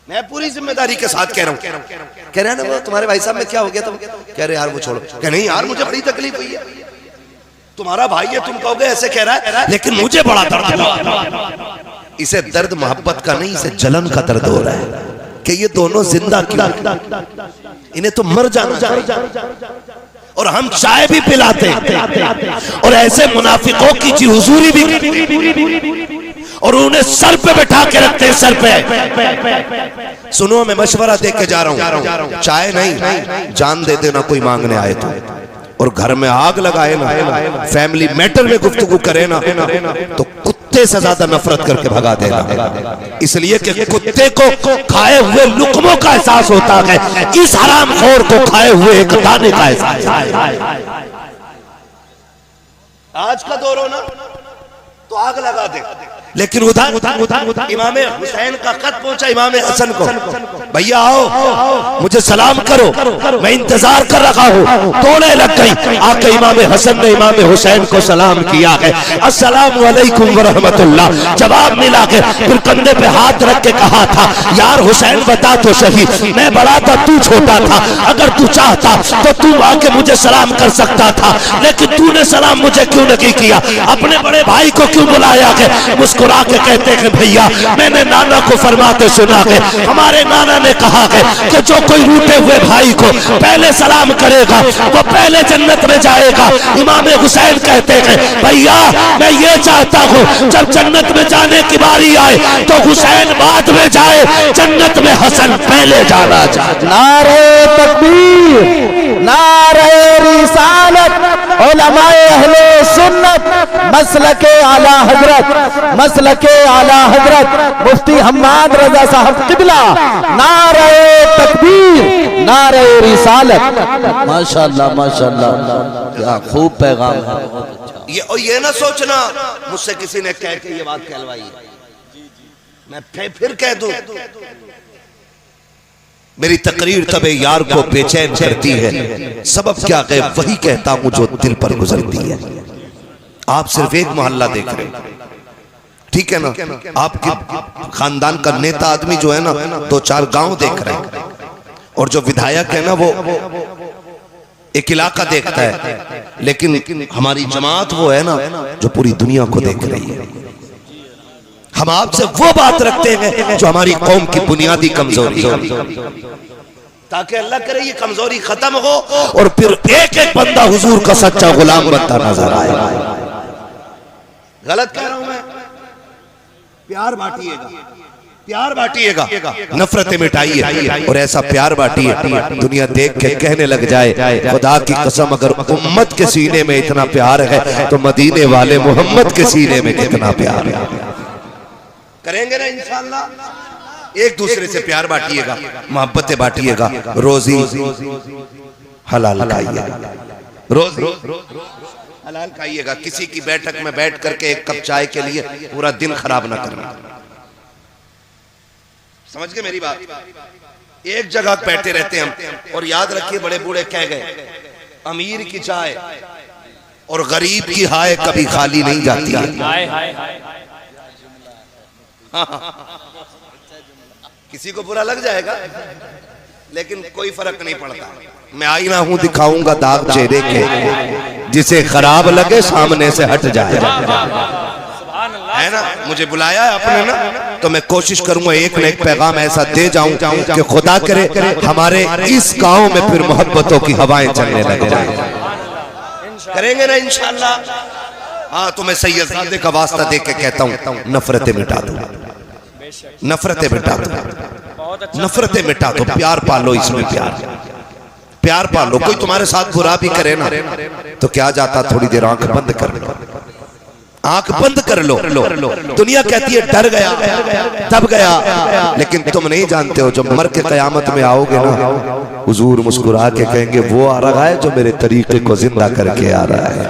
मैं पूरी जिम्मेदारी के साथ कह रहा हूं। कह रहे हैं ना वो तुम्हारे भाई साहब में क्या हो गया? तुम कह रहे यार वो छोड़ो। कह नहीं यार मुझे बड़ी तकलीफ हुई है, तुम्हारा भाई है, तुम कहोगे ऐसे कह रहा है, लेकिन मुझे बड़ा दर्द हुआ। इसे दर्द मोहब्बत का नहीं, इसे जलन का दर्द हो रहा है कि ये दोनों जिंदा क्यों, इन्हें तो मर जाना चाहिए। और हम चाय भी पिलाते और ऐसे मुनाफिकों की जी हुजूरी भी, और उन्हें सर पे बैठा के रखते हैं, सर पे। सुनो मैं मशवरा दे के जा रहा हूं, चाय नहीं जान दे देना कोई मांगने आए तो, और घर में आग लगाए ना, फैमिली मैटर में गुफ्तगू करे ना, तो कुत्ते से ज्यादा नफरत करके भगा देगा। इसलिए कि कुत्ते को खाए हुए लुकमों का एहसास होता है, इस हरामखोर को खाए हुए एक दाने का एहसास। आज का दौर हो ना तो आग लगा दे, लेकिन उधर इमाम हुसैन का खत पहुंचा इमाम हसन को। भैया आओ मुझे सलाम करो, मैं इंतजार कर रहा हूँ। दौड़े लग गई, आके इमाम हसन ने इमाम हुसैन को सलाम किया है, अस्सलामु अलैकुम व रहमतुल्लाह। जवाब मिला के फिर कंधे पे हाथ रख के कहा था, यार हुसैन बता तो सही, मैं बड़ा था तू छोटा था, अगर तू चाहता तो तू आके मुझे सलाम कर सकता था, लेकिन तूने सलाम मुझे क्यों नहीं किया, अपने बड़े भाई को क्यों बुलाया है? मुस्कुरा के कहते हैं भैया मैंने नाना को फरमाते सुना है, हमारे नाना ने कहा है कि जो कोई रूठे हुए भाई को पहले सलाम करेगा वो पहले जन्नत में जाएगा। इमाम हुसैन कहते हैं भैया मैं ये चाहता हूँ जब जन्नत में जाने की बारी आए तो हुसैन बाद में जाए, जन्नत में हसन पहले जाना चाहिए। नारे तकबीर, नारे रिसालत, उलमाए अहले सुन्नत, मसलके आला हजरत, मसलके आला हजरत मुफ्ती हम्माद रजा साहब किबला, नारे तकबीर, नारे रिसालत। माशाअल्लाह माशाअल्लाह, क्या खूब पैगाम है। ये ना सोचना मुझसे किसी ने कह के ये बात कहलवाई, मैं फिर कह दूं। मेरी तकरीर तबे यार को बेचैन करती है, सबब क्या है वही कहता हूं जो दिल पर गुजरती है। आप सिर्फ एक मोहल्ला देख रहे हैं, ठीक है ना, आपके खानदान का नेता आदमी जो है ना 2-4 गांव देख रहे हैं, और जो विधायक है ना वो एक इलाका देखता है, लेकिन हमारी जमात वो है ना जो पूरी दुनिया को देख रही है। हम आपसे वो बात रखते हैं जो हमारी कौम की बुनियादी कमजोरी है, ताकि अल्लाह करे ये कमजोरी खत्म हो और फिर एक एक बंदा हुजूर का सच्चा गुलाम बनता नजर आए। गलत कह रहा हूं मैं? प्यार बांटिएगा, प्यार बांटिएगा, नफरतें मिटाइए, और ऐसा प्यार बांटिए दुनिया देख के कहने लग जाए खुदा की कसम अगर उम्मत के सीने में इतना प्यार है तो मदीने वाले मोहम्मद के सीने में कितना प्यार है। करेंगे ना इंशाअल्लाह। एक दूसरे से प्यार बांटिएगा, मोहब्बतें बांटिएगा, रोजी हलाल खाइएगा, रोजी हलाल खाइएगा। किसी की बैठक में बैठ करके एक कप चाय के लिए पूरा दिन खराब ना करना। समझ गए मेरी बात? एक जगह बैठे रहते हम, और याद रखिए बड़े बूढ़े कह गए अमीर की चाय और गरीब की हाय कभी खाली नहीं जाती है। किसी को बुरा लग जाएगा लेकिन कोई फर्क नहीं पड़ता। मैं आईना हूं दिखाऊंगा दाग चेहरे के, जिसे खराब लगे सामने से हट जाए, है ना। मुझे बुलाया है आपने ना, तो मैं कोशिश करूंगा एक न एक पैगाम ऐसा दे जाऊं कि खुदा करे हमारे इस गांव में फिर मोहब्बतों की हवाएं चलने लग जाए। करेंगे ना इंशाअल्लाह। हाँ, तो मैं सैयदजादे का वास्ता दे के कहता हूँ नफरतें मिटा दो, नफरतें मिटा दो, नफरतें मिटा दो, प्यार पालो, इसमें प्यार पालो। कोई तुम्हारे साथ बुरा भी करे ना तो क्या जाता, थोड़ी देर आंख बंद कर लो, आंख बंद कर लो। दुनिया कहती है डर गया दब गया, लेकिन तुम नहीं जानते हो जब मर के कयामत में आओगे ना, हुजूर मुस्कुरा के कहेंगे वो आ रहा है जो मेरे तरीके को जिंदा करके आ रहा है।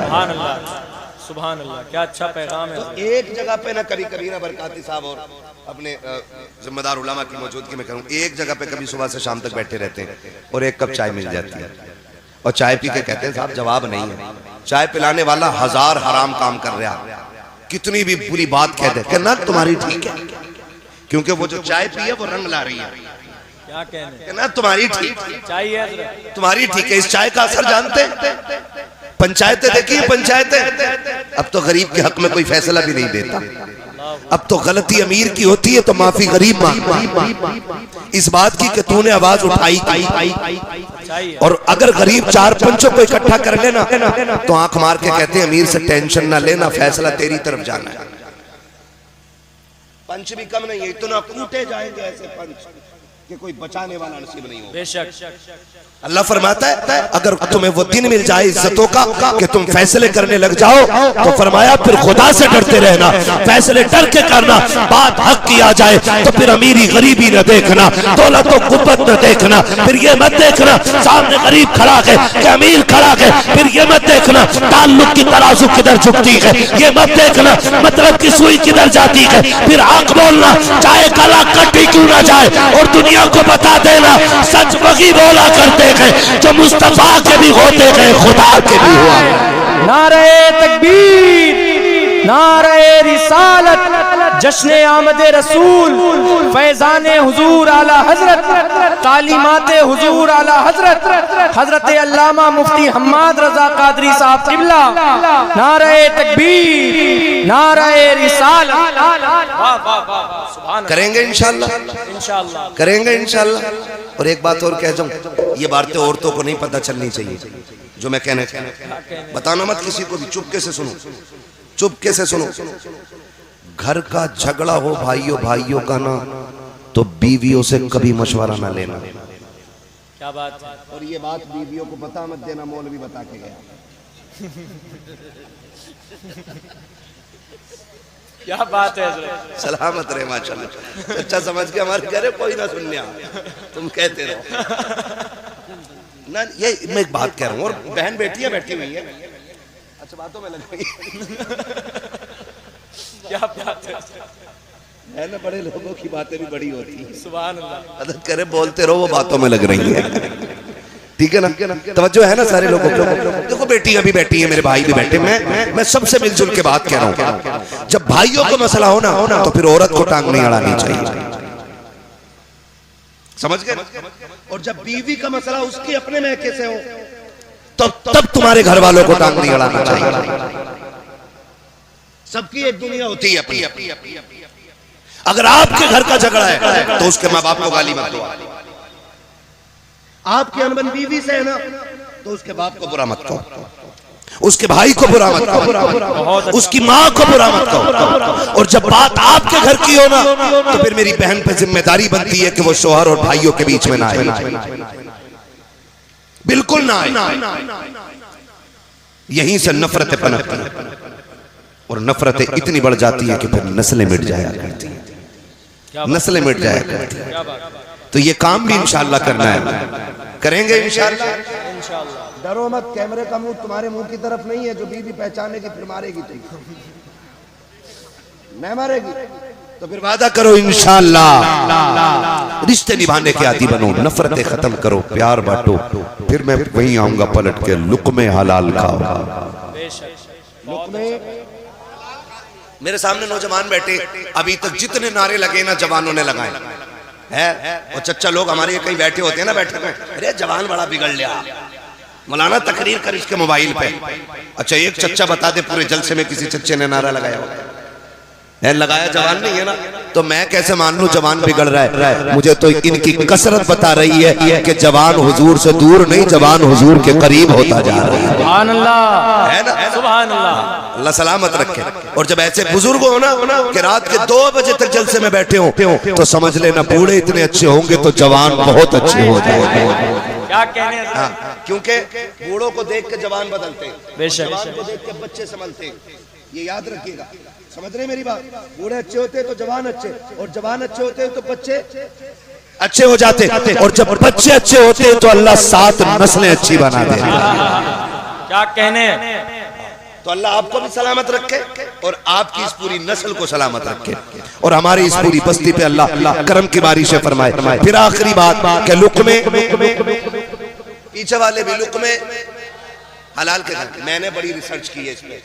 सुभान अल्लाह, क्या अच्छा पैगाम है। तो एक जगह पे ना कभी कभी ना बरकाती साहब और अपने जिम्मेदार उलमा की मौजूदगी में करूं, एक जगह पे कभी सुबह से शाम तक बैठे रहते हैं और एक कप चाय मिल जाती है, और चाय पी के कहते हैं साहब जवाब नहीं है। चाय पिलाने वाला 1000 हराम काम कर रहा, कितनी भी बुरी बात कह दे ना तुम्हारी ठीक है, क्योंकि वो जो चाय पी है वो रंग ला रही है। क्या कहने ना तुम्हारी ठीक चाहिए, तुम्हारी ठीक है। इस चाय का असर जानते, पंचायतें देखिए, पंचायतें अब तो गरीब के हक में कोई फैसला भी नहीं देता। अब तो गलती अमीर की होती है तो माफी गरीब मांगता। इस बात की कि तूने आवाज उठाई, और अगर गरीब 4 पंचों को इकट्ठा कर लेना तो आंख मार के कहते हैं अमीर से टेंशन ना लेना, फैसला तेरी तरफ जाना है। पंच भी कम नहीं है, इतना कूटे जाएंगे ऐसे पंच कि कोई बचाने वाला नसीब नहीं हो। बेशक अल्लाह फरमाता है अगर तुम्हें वो दिन मिल जाए इज्जतों का कि तुम फैसले करने लग जाओ, तो फरमाया फिर खुदा से डरते रहना, फैसले डर के करना। बात हक की आ जाए तो फिर अमीरी गरीबी न देखना, दौलत और कुव्वत न देखना, फिर ये मत देखना सामने गरीब खड़ा है कि अमीर खड़ा है, फिर ये मत देखना ताल्लुक की तराजू किधर झुकती है, ये मत देखना मतलब की सुई किधर जाती है। फिर आंख बोलना चाहे कला कटी क्यों ना जाए और दुनिया दुनिया को बता देना सच वही बोला करते हैं जो मुस्तफा के भी होते हैं, खुदा के भी हुआ। नारे तकबीर, नारे रिसालत, जश्न आमद रसूल, फैजान हुजूर आला हजरत, तालीमात हुजूर आला हजरत, हजरत अल्लामा मुफ्ती हम्माद रजा कादरी साहब किबला। नारे तकबीर, नारे रिसालत। वाह वाह वाह, सुभान करेंगे इंशाल्लाह, इंशाअल्लाह करेंगे इंशाल्लाह। और एक बात और कह जाऊं, ये बातें औरतों को नहीं पता चलनी चाहिए जो मैं कहने बताना मत किसी को भी, चुपके से सुनो, चुपके से सुनो। घर का झगड़ा हो भाइयों भाइयों का ना, तो बीवियों से कभी मशवरा ना लेना। क्या बात है। और ये बात बीवियों को बता मत देना, मौलवी बता के गया। क्या बात है हज़रत। सलामत रहे माशाल्लाह। अच्छा समझ के हमारे घर कोई ना सुनने आ, तुम कहते रहो ना। ये मैं एक बात कह रहा हूँ, और बहन बेटियां बैठी हुई है, अच्छा बातों में लग गई। क्या बात है ना, बड़े लोगों की बातें भी बड़ी होती है। सुभान अल्लाह। मदद करे, बोलते रहो, वो बातों में लग रही है। ठीक है ना, तवज्जो है ना सारे लोगों को। देखो बेटियां भी बैठी है, मेरे भाई भी बैठे, मैं सबसे मिलजुल के बात कह रहा हूँ। जब भाइयों को मसला हो ना, तो फिर औरत को टांग नहीं अड़ानी चाहिए, समझ गए। और जब बीवी का मसला उसकी अपने महके से हो, तब तुम्हारे घर वालों को टांग नहीं अड़ाना चाहिए। सबकी एक दुनिया होती है अपनी। अगर आपके घर का झगड़ा है तो उसके माँ बाप को गाली मत दो। आपकी अनबन बीवी से है ना, तो उसके बाप को बुरा मत कहो, उसके भाई को बुरा मत कहो, उसकी माँ को बुरा मत कहो। और जब बात आपके घर की हो ना, तो फिर मेरी बहन पे जिम्मेदारी बनती है कि वो शोहर और भाइयों के बीच में ना आए, बिल्कुल ना आए। यहीं से नफरतें पनपती हैं, और नफरतें इतनी बढ़ जाती है कि फिर नस्लें मिट जाया करती हैं, नस्लें मिट जाया करती हैं। तो ये काम भी इंशाअल्लाह करना है, करेंगे इंशाअल्लाह। डरो मत, कैमरे का मुंह तुम्हारे मुंह की तरफ नहीं है। जो बीवी पहचानेगी फिर मारेगी, तुम नहीं मारेगी तो फिर वादा करो इंशाअल्लाह रिश्ते निभाने के आदी बनो, नफरतें खत्म करो, प्यार बांटो, फिर मैं वहीं आऊंगा पलट के, लुक्मे हलाल खाओ। लुक्मे, मेरे सामने नौजवान बैठे, अभी तक जितने नारे लगे ना जवानों ने लगाए है। और चच्चा लोग हमारे कहीं बैठे होते हैं ना बैठक में, अरे जवान बड़ा बिगड़ लिया, मौलाना तकरीर कर इसके मोबाइल पे। अच्छा एक चच्चा बता दे पूरे जलसे में किसी चच्चे ने नारा लगाया है? लगाया जवान नहीं है ना, तो मैं कैसे मान लूं जवान बिगड़ रहा है? मुझे तो इनकी कसरत बता रही है कि जवान हुजूर से दूर नहीं, जवान हुजूर के करीब होता जा रहा है। सुभान अल्लाह, है ना, सुभान अल्लाह, अल्लाह सलामत रखे। और जब ऐसे बुजुर्ग हो ना कि रात के 2 बजे तक जलसे में बैठे हो, तो समझ लेना बूढ़े इतने अच्छे होंगे तो जवान बहुत अच्छे हो जाएंगे। क्या कहने हैं? हाँ, क्योंकि बूढ़ों को देख के जवान बदलते हैं, बेशक, जवान को देख के बच्चे संभलते हैं, ये याद रखिएगा। समझ रहे मेरी बात? बूढ़े अच्छे होते हैं तो जवान अच्छे, और जवान अच्छे होते हैं तो बच्चे अच्छे हो जाते, और जब बच्चे अच्छे होते हैं तो अल्लाह 7 नस्लें अच्छी बना दे। क्या कहने हैं? तो अल्लाह आपको भी सलामत रखे और आपकी इस पूरी नस्ल को सलामत रखे, और हमारी इस पूरी बस्ती पे अल्लाह करम की बारिश फरमाए। फिर आखिरी बात कि लुक्मे, पीछे वाले भी लुक्मे हलाल के घर। मैंने बड़ी रिसर्च की है इस पे,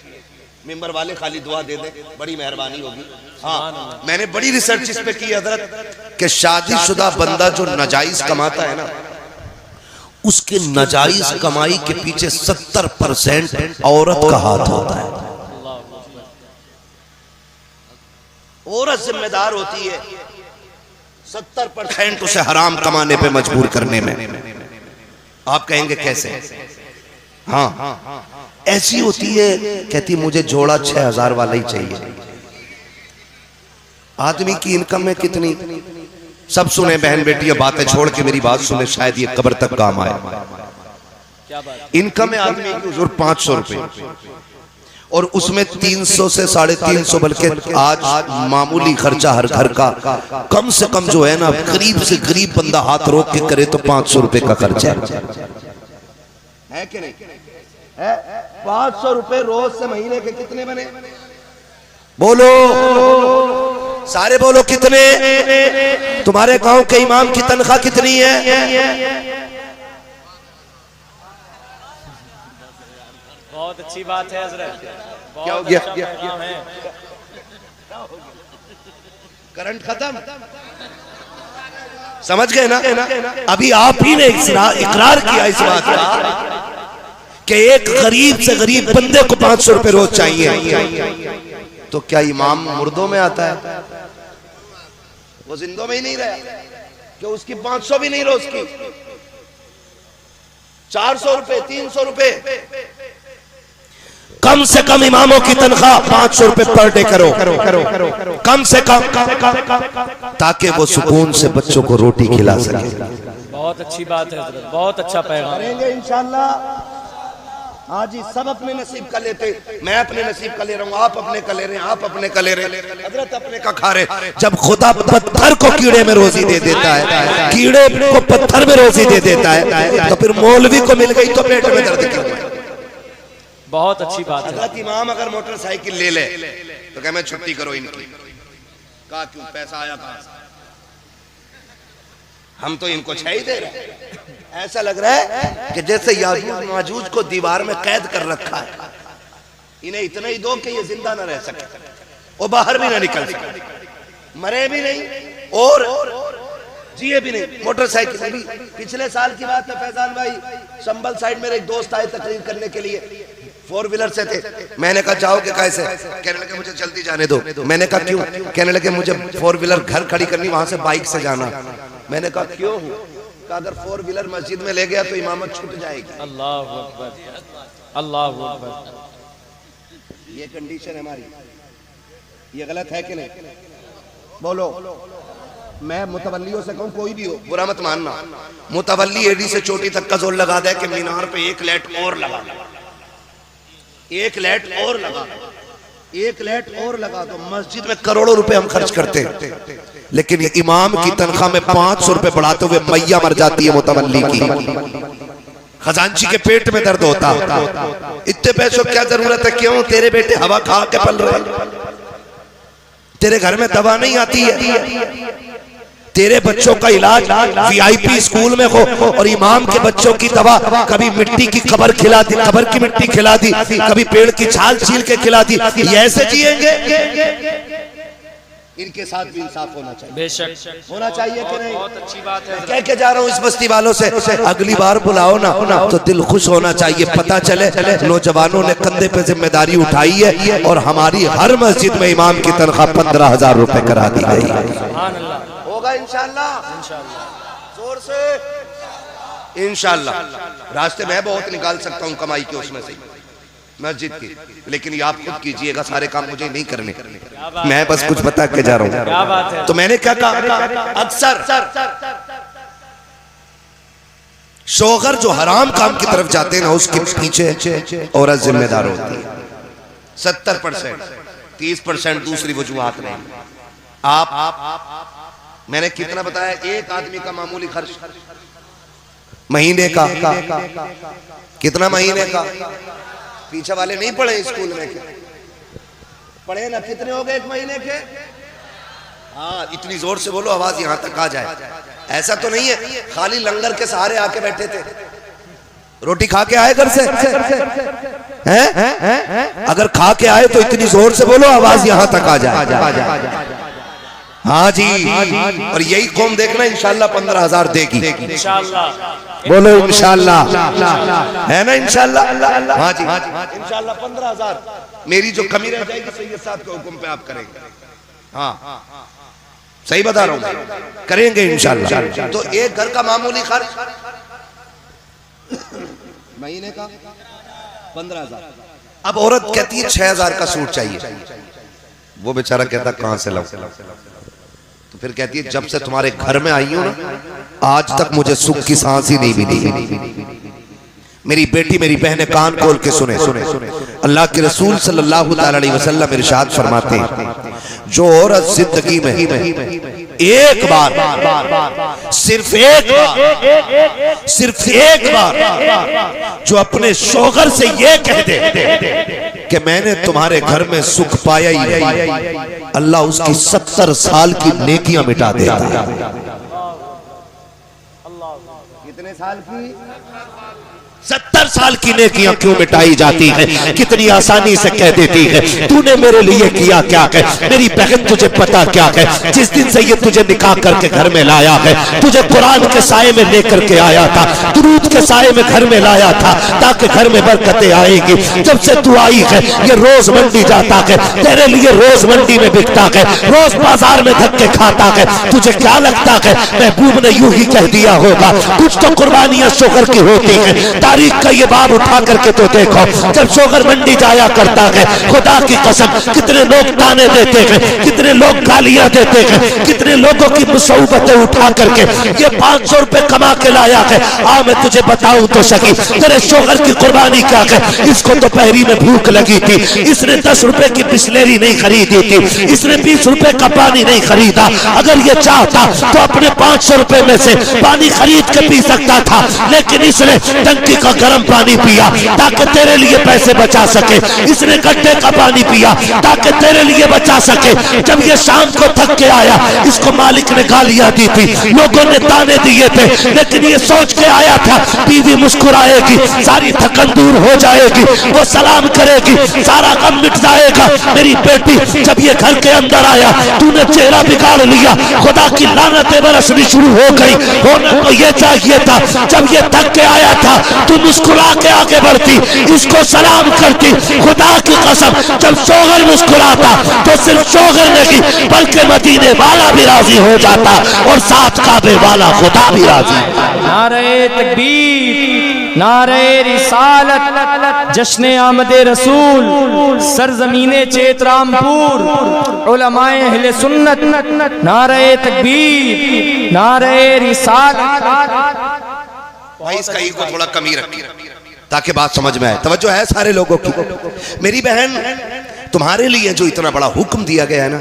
मेंबर वाले खाली दुआ दे दे, बड़ी मेहरबानी होगी। हाँ, मैंने बड़ी रिसर्च इस पे की हजरत कि शादीशुदा बंदा जो नाजायज कमाता है ना, उसके नाजायज कमाई के पीछे 70% औरत का हाथ होता है। औरत जिम्मेदार होती है 70% उसे हराम कमाने पे मजबूर करने में। आप कहेंगे कैसे? हाँ, ऐसी होती है, कहती मुझे जोड़ा 6000 वाला ही चाहिए। आदमी की इनकम में कितनी, सब सुने बहन बेटियां, बातें छोड़ के मेरी बात सुने, शायद ये कब्र तक काम आए। इनकम है आदमी की हुजूर 500 रुपए, और उसमें 300 से 350, बल्कि आज मामूली खर्चा हर घर का कम से कम जो है ना, गरीब से गरीब बंदा हाथ रोक के करे तो 500 रुपए का खर्चा है कि नहीं? 500 रुपए रोज से महीने के कितने बने? बोलो सारे बोलो कितने? तुम्हारे गांव के इमाम की तनख्वाह कितनी है? बहुत अच्छी बात है हजरत। क्या हो बहुत गया? अच्छा पैगाम है। करंट खत्म, समझ गए ना? अभी आप ही ने इकरार किया इस बात का कि एक गरीब से गरीब बंदे को 500 रुपए रोज चाहिए। तो क्या इमाम मुर्दों में आता है? वो जिंदों में ही नहीं रहा कि उसकी 500 भी नहीं रोज की, 400 रुपए, 300 रुपए। कम से कम इमामों की तनख्वाह 500 रुपए पर डे करो, कम से कम, ताकि वो सुकून से बच्चों को रोटी खिला सके। बहुत अच्छी बात है हजरत, बहुत अच्छा पैगाम। करेंगे इंशाल्लाह। हाँ जी, सब अपने नसीब का लेते, मैं अपने नसीब का ले रहा हूँ, आप अपने का ले रहे हैं, आप अपने का ले रहे हैं, हजरत अपने का खा रहे। जब खुदा पत्थर को कीड़े में रोजी दे देता है, कीड़े को पत्थर में रोजी दे देता है, तो फिर मौलवी को मिल गई तो पेट में दर्द क्यों? बहुत अच्छी बात है। हजरत इमाम अगर मोटरसाइकिल ले ले तो क्या मैं छुट्टी करो इनकी? कहा क्यों? पैसा आया कहां से? हम तो इनको छह ही दे रहे हैं। ऐसा लग रहा है कि जैसे याजूज माजूज को दीवार में कैद कर रखा है। इन्हें इतना ही दो कि ये जिंदा ना रह सके, वो बाहर भी ना निकल सके, मरे भी नहीं और जिए भी नहीं। मोटरसाइकिल अभी पिछले साल की बात है फैजान भाई, संभल साइड मेरे एक दोस्त आए तकरीर करने के लिए, 4 व्हीलर से थे। मैंने कहा जाओगे कैसे? कहने लगे मुझे जल्दी जाने दो। मैंने कहा क्यों? कहने लगे मुझे 4 व्हीलर घर खड़ी करनी, वहां से बाइक से जाना। मैंने कहा क्यों? कहा अगर 4 व्हीलर मस्जिद में ले गया तो इमामत छूट जाएगी। अल्लाह अकबर, अल्लाह अकबर। ये कंडीशन है हमारी, ये गलत है कि नहीं? बोलो। मैं मुतवल्लियों से कहूं, कोई भी हो बुरा मत मानना, मुतवल्ली एडी से चोटी तक का जोर लगा दे कि मीनार पे 1 लाइट और लगा, 1 लाइट और लगा, 1 लाइट और लगा, तो मस्जिद में करोड़ों रुपए हम खर्च करते हैं, लेकिन इमाम की तनख्वाह में 500 रुपए बढ़ाते हुए मैया मर जाती है मुतवल्ली की। खजांची के पेट में दर्द होता, इतने पैसों क्या जरूरत है? क्यों? तेरे बेटे हवा खा के पल रहे, तेरे घर में दवा नहीं आती है, तेरे बच्चों का इलाज वीआईपी स्कूल में हो और इमाम के बच्चों की दवा कभी मिट्टी की कबर खिला दी, कबर की मिट्टी खिला दी, कभी पेड़ की छाल छील के खिला दी। ये ऐसे जिएंगे? इनके साथ भी इंसाफ होना चाहिए, बेशक होना चाहिए कि नहीं? बहुत अच्छी बात है। कह के जा रहा हूँ इस बस्ती वालों से, अगली बार बुलाओ ना तो दिल खुश होना चाहिए। पता चले नौजवानों ने कंधे पे जिम्मेदारी उठाई है और हमारी हर मस्जिद में इमाम की तनख्वाह 15,000 रुपए करा दी गई। होगा इंशाल्लाह, जोर से इंशाल्लाह। रास्ते मैं बहुत निकाल सकता हूँ कमाई के उसमें से मस्जिद की, लेकिन ये आप खुद कीजिएगा, सारे काम मुझे नहीं करने, मैं बस कुछ बता के जा रहा हूँ। तो मैंने क्या कहा, अक्सर शोहर जो हराम काम की तरफ जाते हैं ना, उसके पीछे औरत जिम्मेदार होती है। 70%, 30% दूसरी वजूहात नहीं। आप मैंने कितना बताया? एक आदमी का मामूली खर्च महीने का कितना? महीने का पीछे वाले नहीं पढ़े स्कूल में, क्या पढ़े ना? कितने हो गए 1 महीने के? हाँ, इतनी जोर से बोलो आवाज यहां तक आ जाए। ऐसा तो नहीं है खाली लंगर के सहारे आके बैठे थे, रोटी खा के आए घर से हैं? अगर खा के आए तो इतनी जोर से बोलो आवाज यहां तक आ जाए। हाँ जी, और यही कौम देखना इंशाल्लाह 15,000 देगी, इंशाल्लाह। बोलो इंशाल्लाह, है ना? इंशाल्लाह। हाँ जी, इंशाल्लाह 15,000 मेरी जो कमी रह जाएगी सैयद साहब के हुक्म पे आप करेंगे। हाँ, सही बता रहा हूँ, करेंगे इंशाल्लाह। तो एक घर का मामूली खर्च महीने का 15,000। अब औरत कहती है 6,000 का सूट चाहिए, वो बेचारा कहता कहां से लाऊं? तो फिर कहती है जब से तुम्हारे घर में आई हूं ना, आज तक मुझे सुख की सांस ही नहीं मिली। मेरी बेटी मेरी बहनें कान खोल के सुने, अल्लाह के रसूल सल्लल्लाहु अलैहि वसल्लम इरशाद फरमाते हैं, जो औरत जिंदगी में एक बार, सिर्फ एक बार जो अपने शौहर से ये कह दे कि मैंने तुम्हारे घर में सुख पाया ही नहीं, अल्लाह उसकी 70 साल की नेकियां मिटा देता है। कितने साल की? 70 साल की नेकियां क्यों मिटाई जाती है? कितनी आसानी से कह देती है तूने मेरे लिए किया क्या है, मेरी बहन तुझे पता क्या है, जिस दिन से ये तुझे निकाह करके घर में लाया है, तुझे कुरान के साए में लेकर के आया था, दुरूद के साए में घर में लाया था ताकि घर में बरकतें आएगी। जब से तू आई है ये रोज मंडी जाता है, तेरे लिए रोज मंडी में बिकता है, रोज बाजार में धक्के खाता है। तुझे क्या लगता है महबूब ने यूं ही कह दिया होगा? कुछ तो कुर्बानियां शोहर की होती है। तारीख का ये बाब उठा करके तो देखो, जब शोहर मंडी जाया करता है, खुदा की कसम कितने लोग ताने देते हैं, कितने लोग गालियां देते हैं, कितने लोगों की मुसीबतें उठा करके ये 500 रुपए कमा के लाया है। आ मैं तुझे बताऊं तो सकी तेरे शोहर की कुर्बानी क्या है। इसको तो पहरी में भूख लगी थी, इसने 10 रुपए की बिस्लेरी नहीं खरीदी थी, इसने 20 रुपए का पानी नहीं खरीदा। अगर ये चाहता तो अपने 500 रुपए में से पानी खरीद के पी सकता था, लेकिन इसने टंकी का गर्म पानी पिया ताकि तेरे लिए पैसे बचा सके, इसने गड्ढे का पानी पिया ताकि तेरे लिए बचा सके। जब ये शाम को थक के आया, इसको मालिक ने गालियां दी थी, लोगों ने ताने दिए थे, लेकिन ये सोच के आया था बीवी मुस्कुराएगी, सारी थकन दूर हो जाएगी, वो सलाम करेगी, सारा गम मिट जाएगा। मेरी बेटी जब ये घर के अंदर आया तूने चेहरा बिगाड़ लिया, खुदा की लानतें बरसनी शुरू हो गई। होना तो ये चाहिए था जब ये थक के आया था तू मुस्कुरा के आगे बढ़ती, इसको सलाम करती। खुदा की कसम जब शोहर मुस्कुराता तो सिर्फ शोहर नहीं बल्कि मदीने वाला भी राजी हो जाता और साथ काबे वाला खुदा भी राजी। नारे तकबीर, नारे रिसालत, जश्न आमदे रसूल, सरजमीने चेतरामपुर, उलमाए अहले सुन्नत, नारे तकबीर, नारे रिसालत। भाई इसका ईगो थोड़ा कमी रखिए ताकि बात समझ में आए। तवज्जो है सारे लोगों की। मेरी बहन तुम्हारे लिए जो इतना बड़ा हुक्म दिया गया है ना,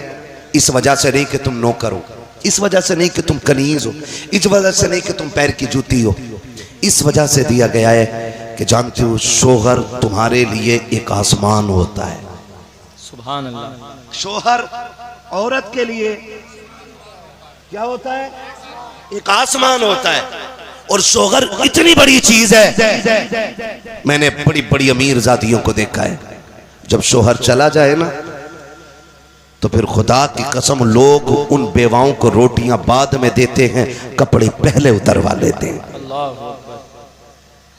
इस वजह से नहीं कि तुम नौकर हो, इस वजह से नहीं कि तुम कनीज हो, इस वजह से नहीं कि तुम पैर की जूती हो, इस वजह से दिया गया है कि जानते हो शोहर तुम्हारे लिए एक आसमान होता है। सुभान अल्लाह। शोहर औरत के लिए क्या होता है? एक आसमान होता है। और शोहर इतनी बड़ी चीज है, मैंने बड़ी बड़ी अमीर जातियों को देखा है, जब शोहर चला जाए ना तो फिर खुदा की कसम लोग उन बेवाओं को रोटियां बाद में देते हैं, कपड़े पहले उतरवा लेते हैं।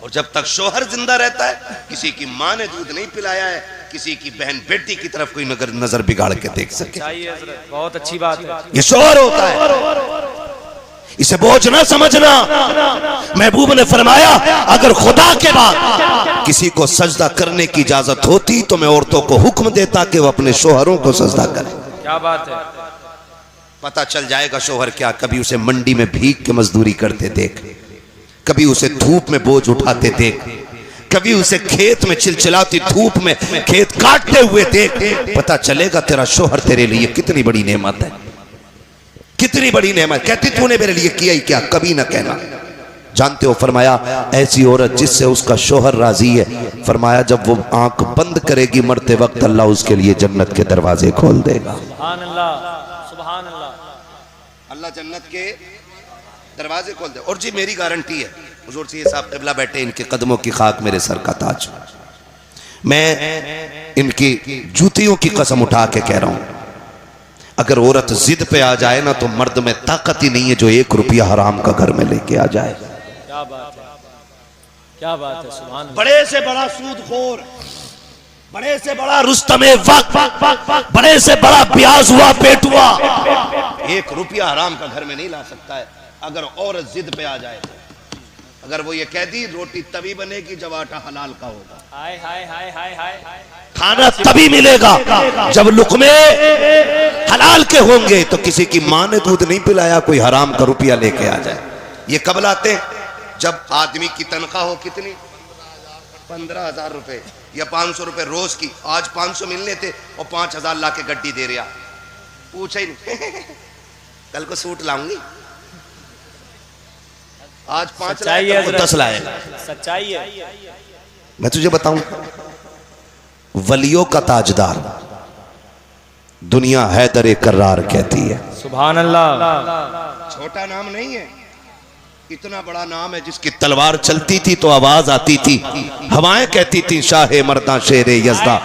और जब तक शोहर जिंदा रहता है, किसी की माँ ने दूध नहीं पिलाया है, किसी की बहन बेटी की तरफ कोई नजर बिगाड़ के देख सके। बहुत अच्छी बात है। ये शोहर होता है, इसे बोझ ना समझना। महबूब ने फरमाया अगर खुदा के बाद किसी को सजदा करने की इजाजत होती तो मैं औरतों को हुक्म देता कि वो अपने शोहरों को सजदा करें। क्या बात है। पता चल जाएगा शोहर क्या, कभी उसे मंडी में भीख के मजदूरी करते देख, कभी उसे धूप में बोझ उठाते देख, कभी उसे खेत में चिलचिलाती धूप में खेत काटते हुए देख। पता चलेगा तेरा शोहर तेरे लिए कितनी बड़ी नेमत है, कितनी बड़ी नेमत। कहती तूने मेरे लिए किया ही क्या, कभी ना कहना। जानते हो फरमाया ऐसी औरत जिससे उसका शोहर राजी है, फरमाया जब वो आंख बंद करेगी मरते वक्त अल्लाह उसके लिए जन्नत के दरवाजे खोल देगा। सुभान अल्लाह, सुभान अल्लाह। अल्लाह जन्नत के दरवाजे खोल दे। और जी मेरी गारंटी है, हुजूर से साहब क़िबला बैठे, इनके कदमों की खाक मेरे सर का ताज। मैं इनकी जूतियों की कसम उठा के कह रहा हूं, अगर औरत जिद पे आ जाए ना तो मर्द में ताकत ही नहीं है जो 1 रुपया हराम का घर में लेके आ जाए। क्या बात है, क्या बात है। सुभान अल्लाह। बड़े से बड़ा सूदखोर, बड़े से बड़ा रुस्तमे वक्त, बड़े से बड़ा ब्याज हुआ पेटुआ 1 रुपया हराम का घर में नहीं ला सकता है अगर औरत जिद पे आ जाए। अगर वो ये कह दी रोटी तभी बनेगी जब आटा हलाल का होगा, हाय हाय हाय हाय हाय, खाना तभी मिलेगा जब लुकमे हलाल के होंगे। तो किसी की माँ ने दूध नहीं पिलाया, कोई हराम का रुपया लेके आ जाए। ये कब लाते हैं? जब आदमी की तनख्वाह हो कितनी, 15,000 रुपए या 500 रुपए रोज की। आज 500 मिलने थे और 5,000 ला के गड्डी दे रहा, पूछा ही नहीं कल को सूट लाऊंगी, आज 5 लाए तो 10 लाएगा। सच्चाई है। मैं तुझे बताऊं वलियों का ताजदार दुनिया हैदर कर्रार कहती है। सुभान अल्लाह। छोटा नाम नहीं है, इतना बड़ा नाम है जिसकी तलवार चलती थी तो आवाज आती थी, हवाएं कहती थी शाहे मर्दा शेरे यज़दा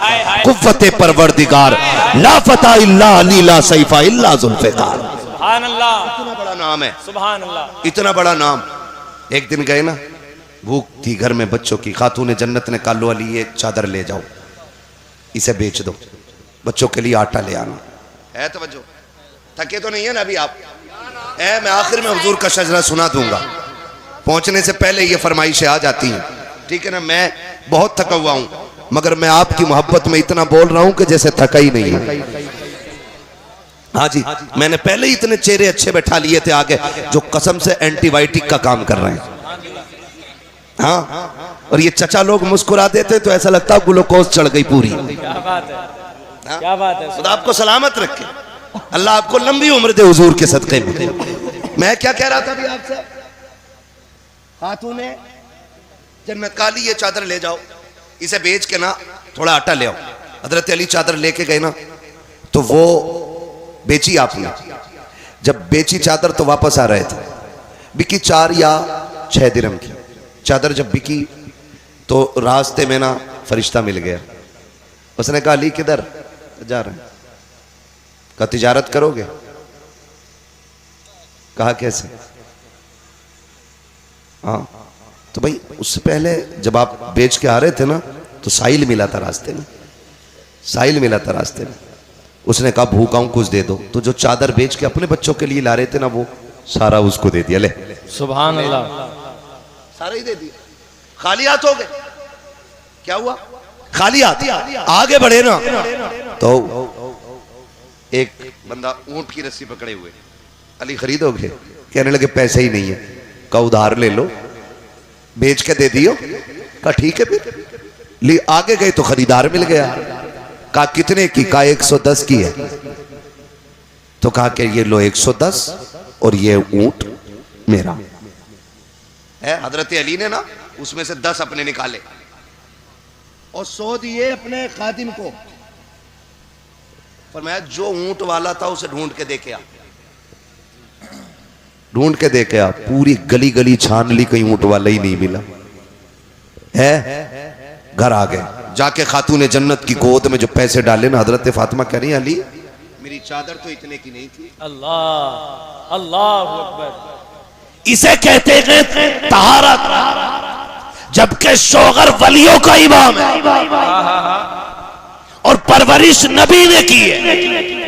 कुव्वते परवरदिगार ला फता इल्ला अली ला सैफा इल्ला जुल्फ़िकार। सुभान अल्लाह। इतना बड़ा नाम है, सुभान अल्लाह। इतना बड़ा नाम। एक दिन गए ना, भूख थी घर में बच्चों की, खातूने जन्नत ने कहा लो अली ये चादर ले जाओ, इसे बेच दो, बच्चों के लिए आटा ले आना है। तवज्जो, थके तो नहीं है ना अभी आप? मैं आखिर में हुजूर का शजरा सुना दूंगा, पहुंचने से पहले ये फरमाइशें आ जाती हैं, ठीक है ना। मैं बहुत थका हुआ हूं, मगर मैं आपकी मोहब्बत में इतना बोल रहा हूं कि जैसे थका ही नहीं है। हाँ जी, मैंने पहले ही इतने चेहरे अच्छे बैठा लिए थे आगे जो कसम से एंटीबायोटिक का काम कर रहे हैं। हाँ, और ये चचा लोग मुस्कुरा देते तो ऐसा लगता है ग्लूकोज चढ़ गई पूरी। क्या बात है, क्या बात है। खुदा आपको सलामत रखे, अल्लाह आपको लंबी उम्र दे हुजूर के सदक़े में। मैं क्या कह रहा था अभी आपसे, खातूने जन्नत काली ये चादर ले जाओ, इसे बेच के ना थोड़ा आटा ले आओ। हजरत अली चादर लेके गए ना, तो वो बेची आपने, जब बेची चादर तो वापस आ रहे थे, बिकी 4 या 6 दिरहम की चादर। जब बिकी तो रास्ते में ना फरिश्ता मिल गया, उसने कहा अली किधर जा रहे हैं? कहा तिजारत करोगे? कहा कैसे? हाँ, तो भाई उससे पहले जब आप बेच के आ रहे थे ना तो साहिल मिला था रास्ते में, साहिल मिला था रास्ते में। उसने कहा भूखा हूं कुछ दे दो, तो जो चादर बेच के अपने बच्चों के लिए ला रहे थे ना वो सारा उसको दे दिया। ले सुभान अल्लाह, सारा ही दे दिया, खाली हाथ हो गए। क्या हुआ? खाली हाथ आगे बढ़े ना तो एक बंदा ऊंट की रस्सी पकड़े हुए, अली खरीदोगे? कहने लगे पैसे ही नहीं है। कहा उधार ले लो, बेच के दे दियो। कहा ठीक है फिर ले। आगे गए तो खरीदार मिल गया। कहा कितने की? कहा 110 की है। तो कहा कि ये लो 110 और ये ऊंट मेरा है। हजरत अली ने ना उसमें से 10 अपने निकाले और 100 दिए अपने खादिम को। फरमाया जो ऊंट वाला था उसे ढूंढ के दे के आ, ढूंढ के दे के आ। पूरी गली गली छान ली, कहीं ऊंट वाला ही नहीं मिला है। घर आ गए, जाके खातून जन्नत की गोद में जो पैसे डाले ना, हजरत फातिमा कह रही अली मेरी चादर तो इतने की नहीं थी। अल्लाह अल्लाह अकबर। इसे कहते हैं तहारत, जबकि शोगर वलियों का इमाम है और परवरिश नबी ने की है।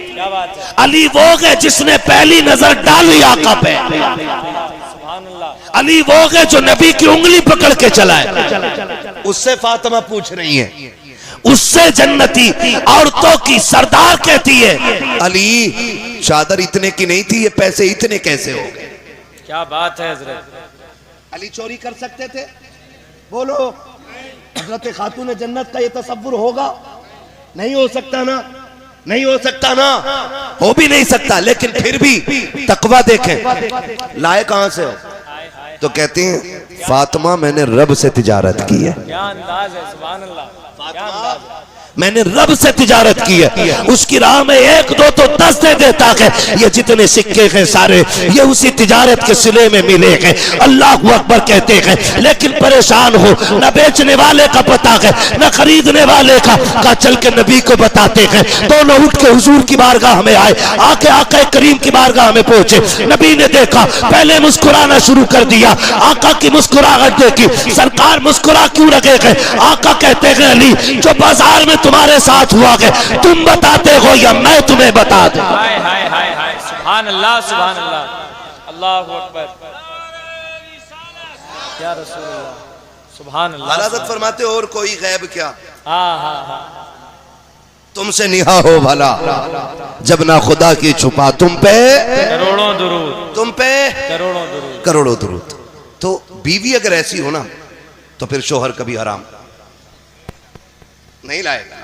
क्या बात है। अली वो है जिसने पहली नजर डाली आका पे। सुभान अल्लाह। अली वो है जो नबी की उंगली पकड़ के चला है। उससे फातिमा पूछ रही है, उससे जन्नती औरतों की सरदार कहती है अली चादर इतने की नहीं थी, ये पैसे इतने कैसे हो गए? क्या बात है हजरत। अली चोरी कर सकते थे? बोलो, हजरत खातून जन्नत का ये तसव्वुर होगा? नहीं हो सकता ना, नहीं हो सकता ना, हो भी नहीं सकता। लेकिन फिर भी तकवा देखें, लाए कहां से हो? तो कहते हैं फातिमा मैंने रब से तिजारत की है। क्या अंदाज है, सुभान अल्लाह, क्या अंदाज है। मैंने रब से तिजारत की है, उसकी राह में 1 2 तो 10 दे देता है। ये जितने सिक्के हैं सारे ये उसी तिजारत के सिले में मिले हैं। अल्लाह अकबर कहते हैं। लेकिन परेशान हो, न बेचने वाले का पता है न खरीदने वाले का चल के नबी को बताते हैं। दोनों उठ के हुजूर की बारगाह में आए, आके आका करीम की बारगाह में पहुंचे। नबी ने देखा, पहले मुस्कुराना शुरू कर दिया। आका की मुस्कुराहट देखी, सरकार मुस्कुरा क्यों रखे हैं? आका कहते हैं अली जो बाजार में तुम्हारे साथ हुआ है तुम बताते हो या मैं तुम्हें बता दूं? हाय हाय हाय हाय, सुभान अल्लाह, सुभान अल्लाह, अल्लाहु अकबर। क्या रसूल अल्लाह, सुभान अल्लाह। हज़रत फरमाते और कोई गैब क्या हाँ हाँ हाँ, तुमसे निहा हो भला, जब ना खुदा की छुपा तुम पे करोड़ों दुरूद, तुम पे करोड़ों दुरूद। करोड़ों दुरूद। तो बीवी अगर ऐसी हो ना तो फिर शोहर कभी हराम नहीं लाएगा।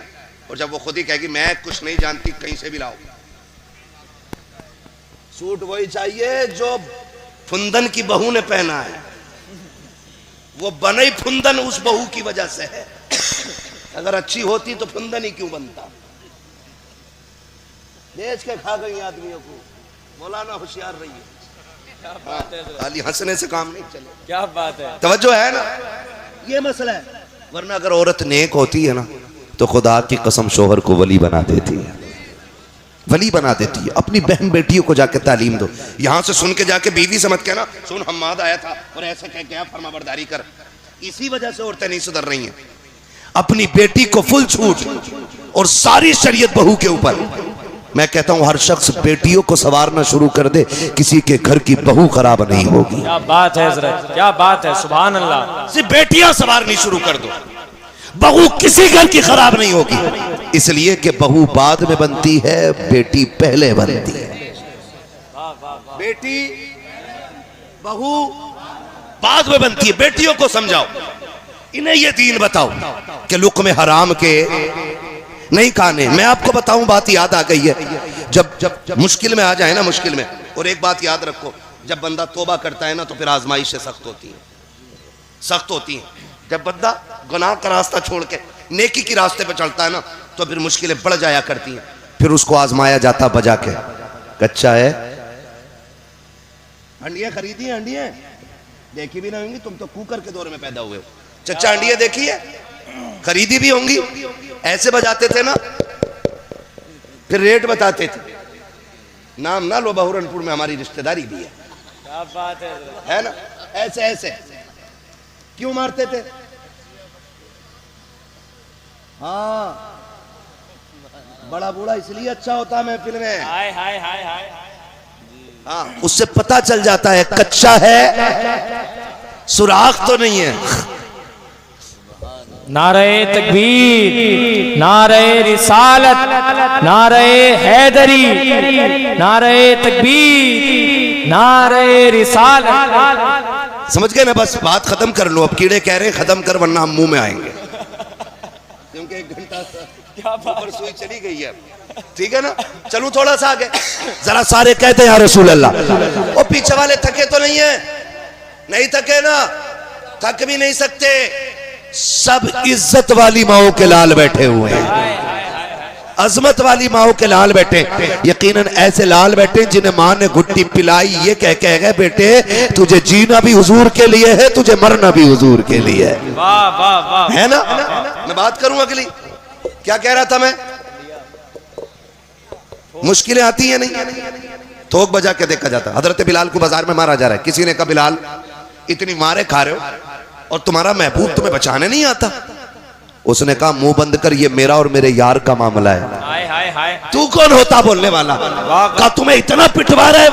और जब वो खुद ही कहेगी मैं कुछ नहीं जानती, कहीं से भी लाओ, सूट वही चाहिए जो फुंदन की बहू ने पहना है, वो बने फुंदन उस बहू की वजह से है। अगर अच्छी होती तो फुंदन ही क्यों बनता। बेच के खा गई आदमियों को। मौलाना होशियार रही है। क्या बात है, खाली हंसने से काम नहीं चले। क्या बात है। तवज्जो है ना, ये मसला है। वरना अगर औरत नेक होती है ना तो खुदा की कसम शोहर को वली बना देती है, वली बना देती है। अपनी बहन बेटियों को जाके तालीम दो। यहां से सुन के जाके बीवी से मत कहना सुन हम्माद आया था और ऐसे कह गया फरमाबरदारी कर। इसी वजह से औरतें नहीं सुधर रही हैं। अपनी बेटी को फुल छूट और सारी शरीयत बहू के ऊपर। मैं कहता हूं हर शख्स बेटियों को संवारना शुरू कर दे, किसी के घर की बहू खराब नहीं होगी। क्या बात है हजरत, क्या बात है, सुभान अल्लाह। सिर्फ बेटियां संवारनी शुरू कर दो, बहू किसी घर की खराब नहीं होगी। इसलिए कि बहू बाद में बनती है, बेटी पहले बनती है। बेटी बहू बाद में बनती है। बेटियों को समझाओ, इन्हें ये दीन बताओ कि लुक़्मे हराम के नहीं खाने। मैं आपको बताऊं, बात याद आ गई है। जब मुश्किल में आ जाए ना, मुश्किल में, और एक बात याद रखो, जब बंदा तौबा करता है ना तो फिर आजमाइशें सख्त होती हैं, सख्त होती हैं। जब बंदा गुनाह का रास्ता छोड़ के नेकी के रास्ते पर चलता है ना तो फिर मुश्किलें बढ़ जाया करती हैं। फिर उसको आजमाया जाता बजा के, कच्चा है। अंडियां खरीदी हैं, अंडियां देखी भी ना होंगी, तुम तो कुकर के दौर में पैदा हुए हो। चच्चा अंडियां देखी है, खरीदी भी होंगी। ऐसे बजाते थे ना, फिर रेट बताते थे। नाम ना लो, बहुरनपुर में हमारी रिश्तेदारी भी है। क्या बात है ना। ऐसे ऐसे क्यों मारते थे? हाँ, बड़ा बूढ़ा इसलिए अच्छा होता महफिल में। हाय हाय हाय हाय। हाँ, उससे पता चल जाता है कच्चा है, सुराख तो नहीं है। नारे तकबीर, नारे रिसालत, नारे हैदरी, नारे तकबीर, नारे रिसालत। समझ गए ना? बस बात खत्म कर लो। अब कीड़े कह रहे हैं खत्म कर वरना हम मुंह में आएंगे, क्योंकि 1 घंटा ऊपर सुई चली गई है। ठीक है ना, चलूं थोड़ा सा आगे जरा। सारे कहते हैं या रसूल अल्लाह। और पीछे वाले थके तो नहीं है? नहीं थके ना, थक भी नहीं सकते। सब इज्जत वाली माओ के लाल बैठे हुए हैं, अजमत वाली माओ के लाल बैठे। यकीनन ऐसे लाल बैठे जिन्हें मां ने घुट्टी पिलाई, ये कह गए बेटे तुझे जीना भी हुजूर के लिए है, तुझे मरना भी हुजूर के लिए है। वाह वाह वाह, है ना। मैं बात करूं अगली, क्या कह रहा था मैं? मुश्किलें आती हैं नहीं, थोक बजा के देखा जाता। हजरत बिलाल को बाजार में मारा जा रहा है। किसी ने कहा बिलाल इतनी मारे खा रहे हो और तुम्हारा महबूब तुम्हें बचाने नहीं आता। उसने कहा मुंह बंद कर, ये मेरा और मेरे यार का मामला है। हाय हाय हाय। तू कौन होता बोलने वाला? कहा तुम्हें इतना पिटवा रहा है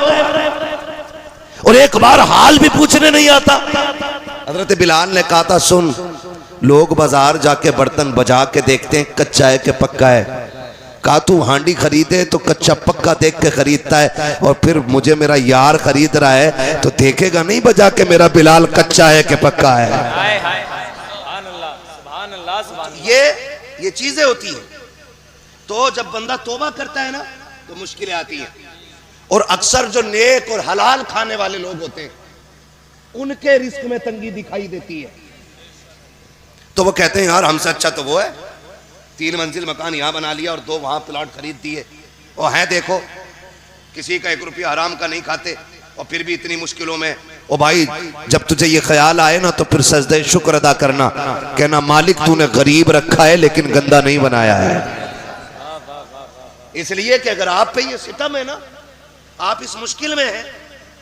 और एक बार हाल भी पूछने नहीं आता। हजरत बिलाल ने कहा था सुन, लोग बाजार जाके बर्तन बजा के देखते हैं कच्चा है कि पक्का है। कहा तू हांडी खरीदे तो कच्चा पक्का देख के खरीदता है, और फिर मुझे मेरा यार खरीद रहा है तो देखेगा नहीं बजा के मेरा बिलाल कच्चा है कि पक्का है। हाय हाय, सुभान अल्लाह, सुभान अल्लाह, सुभान अल्लाह। ये चीजें होती हैं। तो जब बंदा तौबा करता है ना तो मुश्किलें आती हैं। और अक्सर जो नेक और हलाल खाने वाले लोग होते हैं उनके रिस्क में तंगी दिखाई देती है। तो वो कहते हैं यार हमसे अच्छा तो वो है, 3 मंजिल मकान यहाँ बना लिया और 2 वहां प्लॉट खरीद दिए। और है देखो किसी का 1 रुपया हराम का नहीं खाते और फिर भी इतनी मुश्किलों में। ओ भाई जब तुझे ये ख्याल आए ना तो फिर सजदे शुक्र अदा करना, कहना मालिक तूने गरीब रखा है लेकिन गंदा नहीं बनाया है। इसलिए कि अगर आप पे ये सितम है ना, आप इस मुश्किल में हैं,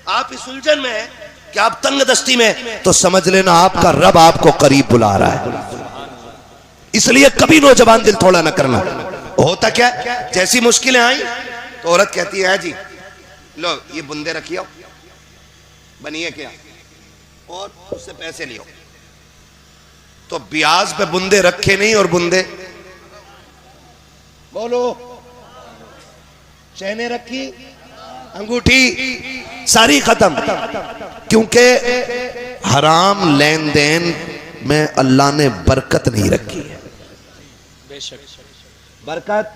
आप इस उलझन में हैं कि आप तंग दस्ती में, तो समझ लेना आपका रब आपको करीब बुला रहा है। इसलिए कभी नौजवान दिल थोड़ा ना करना। होता क्या, जैसी मुश्किलें आई तो औरत कहती है जी लो ये बुंदे रखियो, बनिए क्या, और उससे पैसे लियो। तो ब्याज पे बुंदे रखे नहीं और बुंदे बोलो, चैने रखी, अंगूठी सारी खत्म, क्योंकि हराम लेन देन में अल्लाह ने बरकत नहीं रखी है। बेशक बरकत